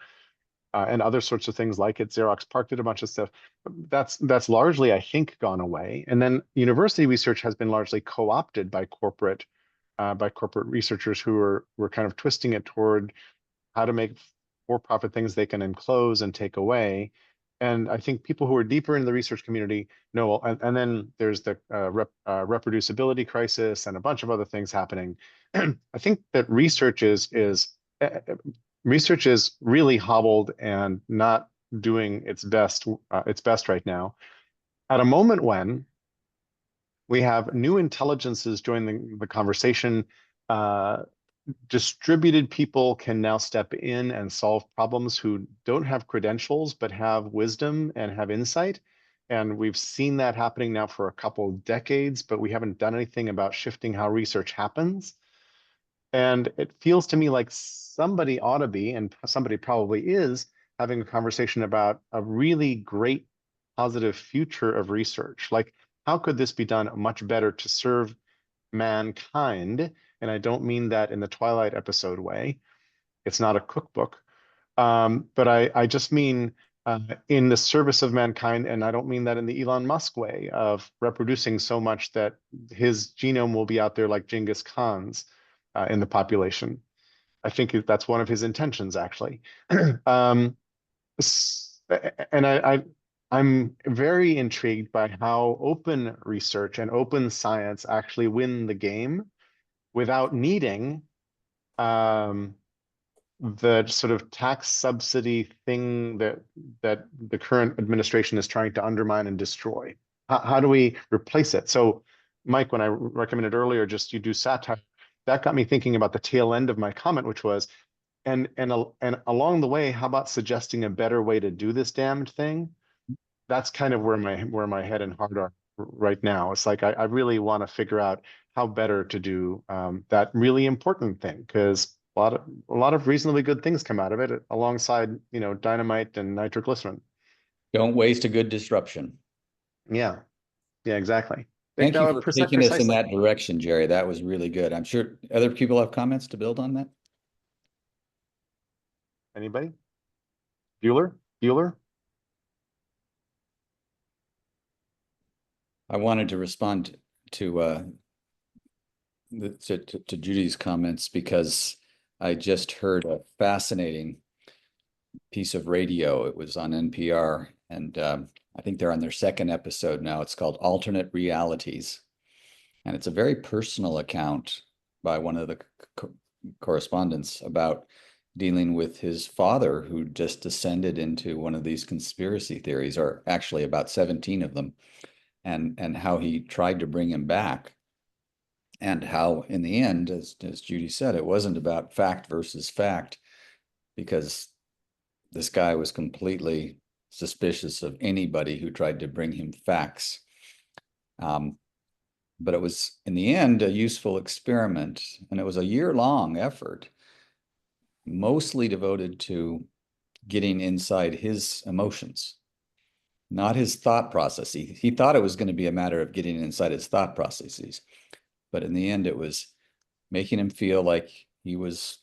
And other sorts of things like it. Xerox PARC did a bunch of stuff. That's largely, I think, gone away. And then university research has been largely co-opted by corporate researchers who were kind of twisting it toward how to make for-profit things they can enclose and take away. And I think people who are deeper in the research community know, and then there's the reproducibility crisis and a bunch of other things happening. I think that research is really hobbled and not doing its best right now. At a moment when we have new intelligences joining the conversation, distributed people can now step in and solve problems who don't have credentials but have wisdom and have insight. And we've seen that happening now for a couple of decades, but we haven't done anything about shifting how research happens. And it feels to me like somebody ought to be, and somebody probably is, having a conversation about a really great positive future of research. Like, how could this be done much better to serve mankind? And I don't mean that in the Twilight episode way. It's not a cookbook. But I just mean in the service of mankind, and I don't mean that in the Elon Musk way of reproducing so much that his genome will be out there like Genghis Khan's in the population. I think that's one of his intentions, actually. And I'm very intrigued by how open research and open science actually win the game without needing the sort of tax subsidy thing that the current administration is trying to undermine and destroy. How do we replace it? So, Mike, when I recommended earlier, just you do satire, that got me thinking about the tail end of my comment, which was, and along the way, how about suggesting a better way to do this damned thing? that's kind of where my head and heart are right now. It's like I really want to figure out how better to do that really important thing, because a lot of reasonably good things come out of it alongside, you know, dynamite and nitroglycerin. Don't waste a good disruption. Yeah, yeah, exactly. Thank you No, for taking us in that direction, Jerry. That was really good. I'm sure other people have comments to build on that. Anybody? Bueller? I wanted to respond to to Judy's comments because I just heard a fascinating piece of radio. It was on NPR, and I think they're on their second episode now. It's called Alternate Realities, and it's a very personal account by one of the correspondents about dealing with his father, who just descended into one of these conspiracy theories, or actually about 17 of them, and how he tried to bring him back. And how, in the end, as Judy said, it wasn't about fact versus fact, because this guy was completely suspicious of anybody who tried to bring him facts. But it was, in the end, a useful experiment, and it was a year-long effort, mostly devoted to getting inside his emotions, not his thought process. He thought it was going to be a matter of getting inside his thought processes, but in the end, it was making him feel like he was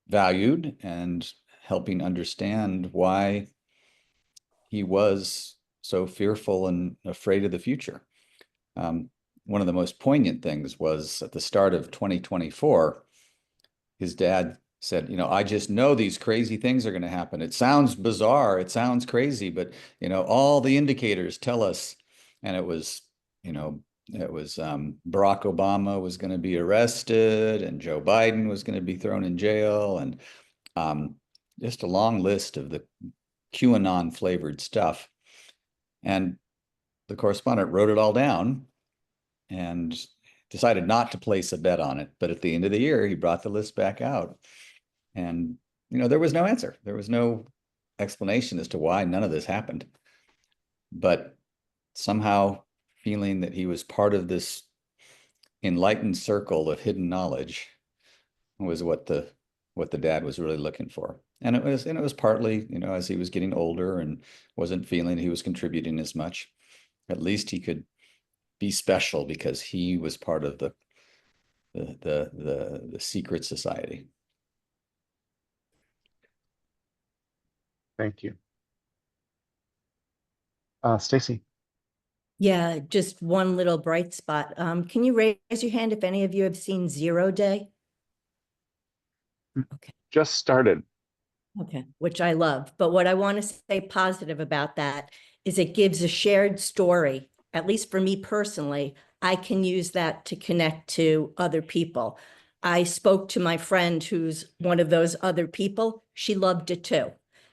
valued and helping understand why he was so fearful and afraid of the future. One of the most poignant things was at the start of 2024, his dad said, you know, I just know these crazy things are going to happen. It sounds bizarre. It sounds crazy, but, you know, all the indicators tell us. And it was, you know, Barack Obama was going to be arrested and Joe Biden was going to be thrown in jail, and just a long list of the QAnon flavored stuff. And the correspondent wrote it all down and decided not to place a bet on it. But at the end of the year, he brought the list back out. And, you know, there was no answer. There was no explanation as to why none of this happened. But somehow feeling that he was part of this enlightened circle of hidden knowledge was what the dad was really looking for. And it was partly, you know, as he was getting older and wasn't feeling he was contributing as much, at least he could be special because he was part of the secret society. Thank you. Stacy. Yeah, just one little bright spot. Can you raise your hand if any of you have seen 0 Day? Okay. Just started. Okay, which I love. But what I want to say positive about that is it gives a shared story. At least for me personally, I can use that to connect to other people. I spoke to my friend who's one of those other people. She loved it too.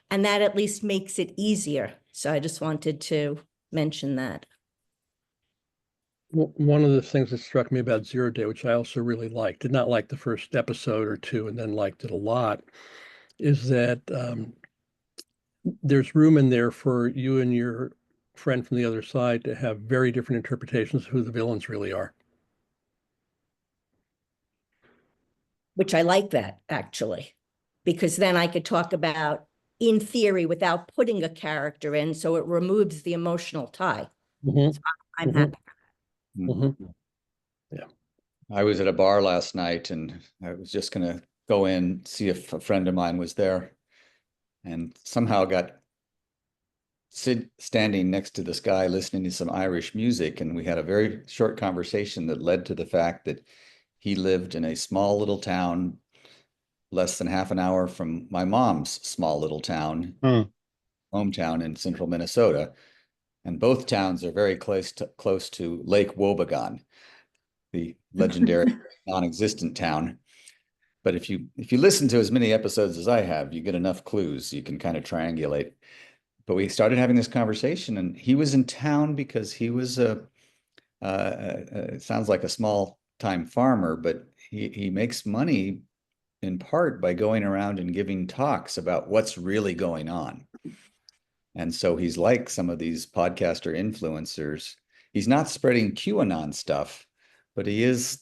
And that at least makes it easier. So I just wanted to mention that. One of the things that struck me about 0 Day, which I also really liked, did not like the first episode or two and then liked it a lot, is that there's room in there for you and your friend from the other side to have very different interpretations of who the villains really are. Which I like that, actually, because then I could talk about in theory without putting a character in, so it removes the emotional tie. Mm-hmm. So I'm Mm-hmm. happy. Mm-hmm. Yeah. I was at a bar last night and I was just going to go in, see if a friend of mine was there, and somehow got standing next to this guy listening to some Irish music. And we had a very short conversation that led to the fact that he lived in a small little town, less than half an hour from my mom's small little town, hometown in central Minnesota. And both towns are very close to Lake Wobegon, the legendary non-existent town. But if you listen to as many episodes as I have, you get enough clues. You can kind of triangulate. But we started having this conversation, and he was in town because he was it sounds like a small time farmer, but he makes money in part by going around and giving talks about what's really going on. And so he's like some of these podcaster influencers. He's not spreading QAnon stuff, but he is,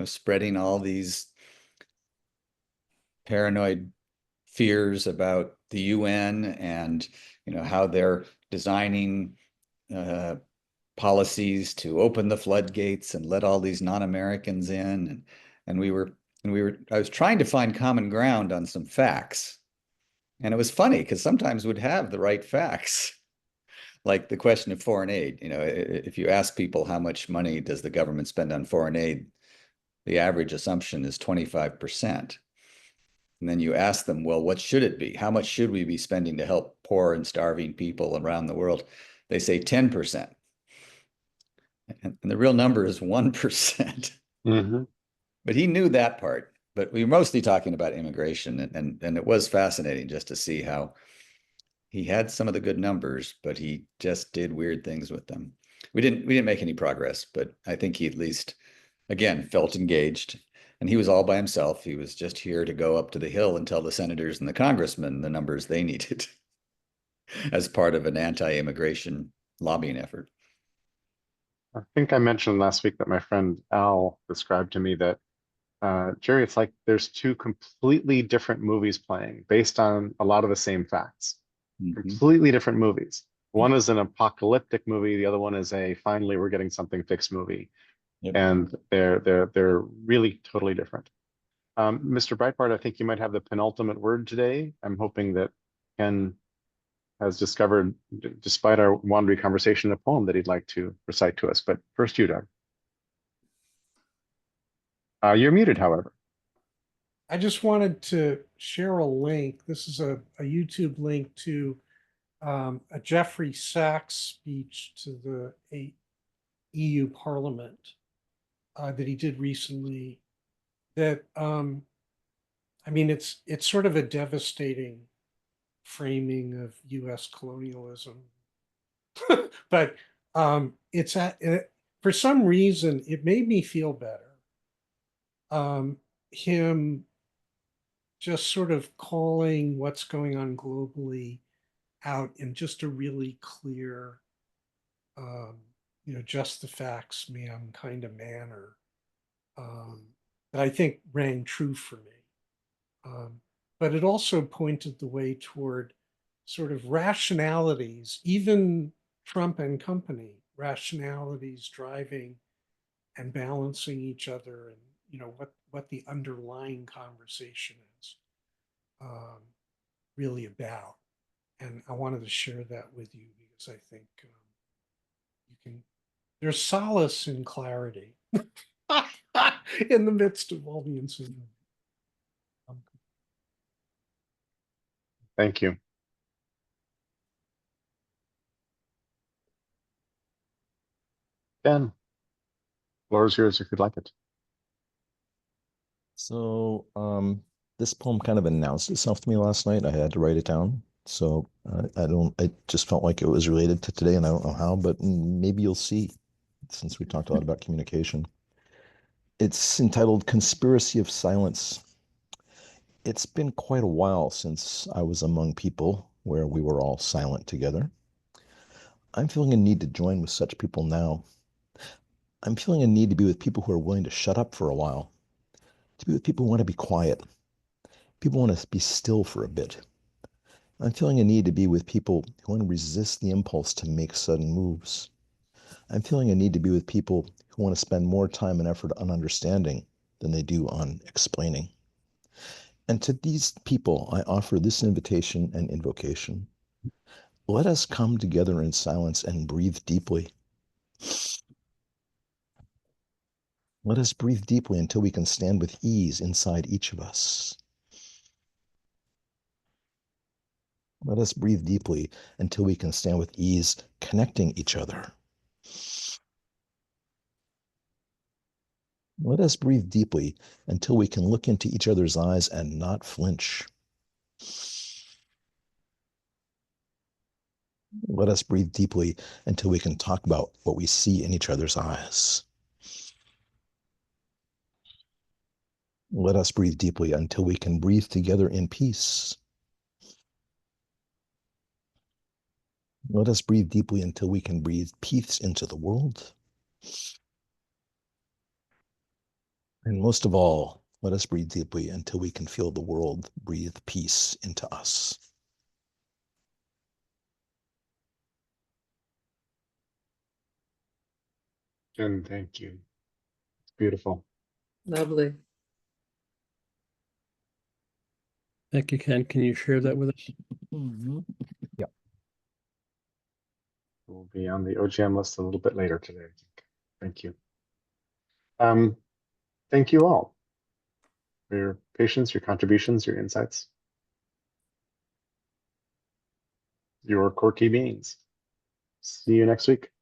spreading all these paranoid fears about the UN and, how they're designing policies to open the floodgates and let all these non-Americans in. And I was trying to find common ground on some facts. And it was funny because sometimes we'd have the right facts, like the question of foreign aid. If you ask people how much money does the government spend on foreign aid, the average assumption is 25%. And then you ask them, well, what should it be? How much should we be spending to help poor and starving people around the world? They say 10%. And the real number is 1%. Mm-hmm. But he knew that part. But we were mostly talking about immigration. And it was fascinating just to see how he had some of the good numbers, but he just did weird things with them. We didn't make any progress, but I think he at least, again, felt engaged. And he was all by himself. He was just here to go up to the Hill and tell the senators and the congressmen the numbers they needed as part of an anti-immigration lobbying effort. I think I mentioned last week that my friend Al described to me that, Jerry, it's like there's two completely different movies playing based on a lot of the same facts. Completely different movies. One is an apocalyptic movie. The other one is a finally we're getting something fixed movie. Yep. And they're really totally different. Mr. Breitbart, I think you might have the penultimate word today. I'm hoping that Ken has discovered, despite our wandering conversation, a poem that he'd like to recite to us. But first you, Doug. You're muted, however. I just wanted to share a link. This is a YouTube link to a Jeffrey Sachs speech to the EU Parliament that he did recently. That I mean, it's sort of a devastating framing of U.S. colonialism, but for some reason it made me feel better. Him just sort of calling what's going on globally out in just a really clear, just the facts, ma'am, kind of manner that I think rang true for me. But it also pointed the way toward sort of rationalities, even Trump and company, rationalities driving and balancing each other, and what the underlying conversation is really about. And I wanted to share that with you because I think there's solace in clarity in the midst of all the insanity. Thank you. Ben, floor is yours if you'd like it. So this poem kind of announced itself to me last night. I had to write it down. So I just felt like it was related to today, and I don't know how, but maybe you'll see, since we talked a lot about communication. It's entitled Conspiracy of Silence. It's been quite a while since I was among people where we were all silent together. I'm feeling a need to join with such people now. I'm feeling a need to be with people who are willing to shut up for a while, to be with people who want to be quiet. People want to be still for a bit. I'm feeling a need to be with people who want to resist the impulse to make sudden moves. I'm feeling a need to be with people who want to spend more time and effort on understanding than they do on explaining. And to these people, I offer this invitation and invocation. Let us come together in silence and breathe deeply. Let us breathe deeply until we can stand with ease inside each of us. Let us breathe deeply until we can stand with ease, connecting each other. Let us breathe deeply until we can look into each other's eyes and not flinch. Let us breathe deeply until we can talk about what we see in each other's eyes. Let us breathe deeply until we can breathe together in peace. Let us breathe deeply until we can breathe peace into the world. And most of all, let us breathe deeply until we can feel the world breathe peace into us. And thank you. It's beautiful. Lovely. Thank you, Ken. Can you share that with us? Yeah. We'll be on the OGM list a little bit later today, I think. Thank you. Thank you all for your patience, your contributions, your insights, your quirky beings. See you next week.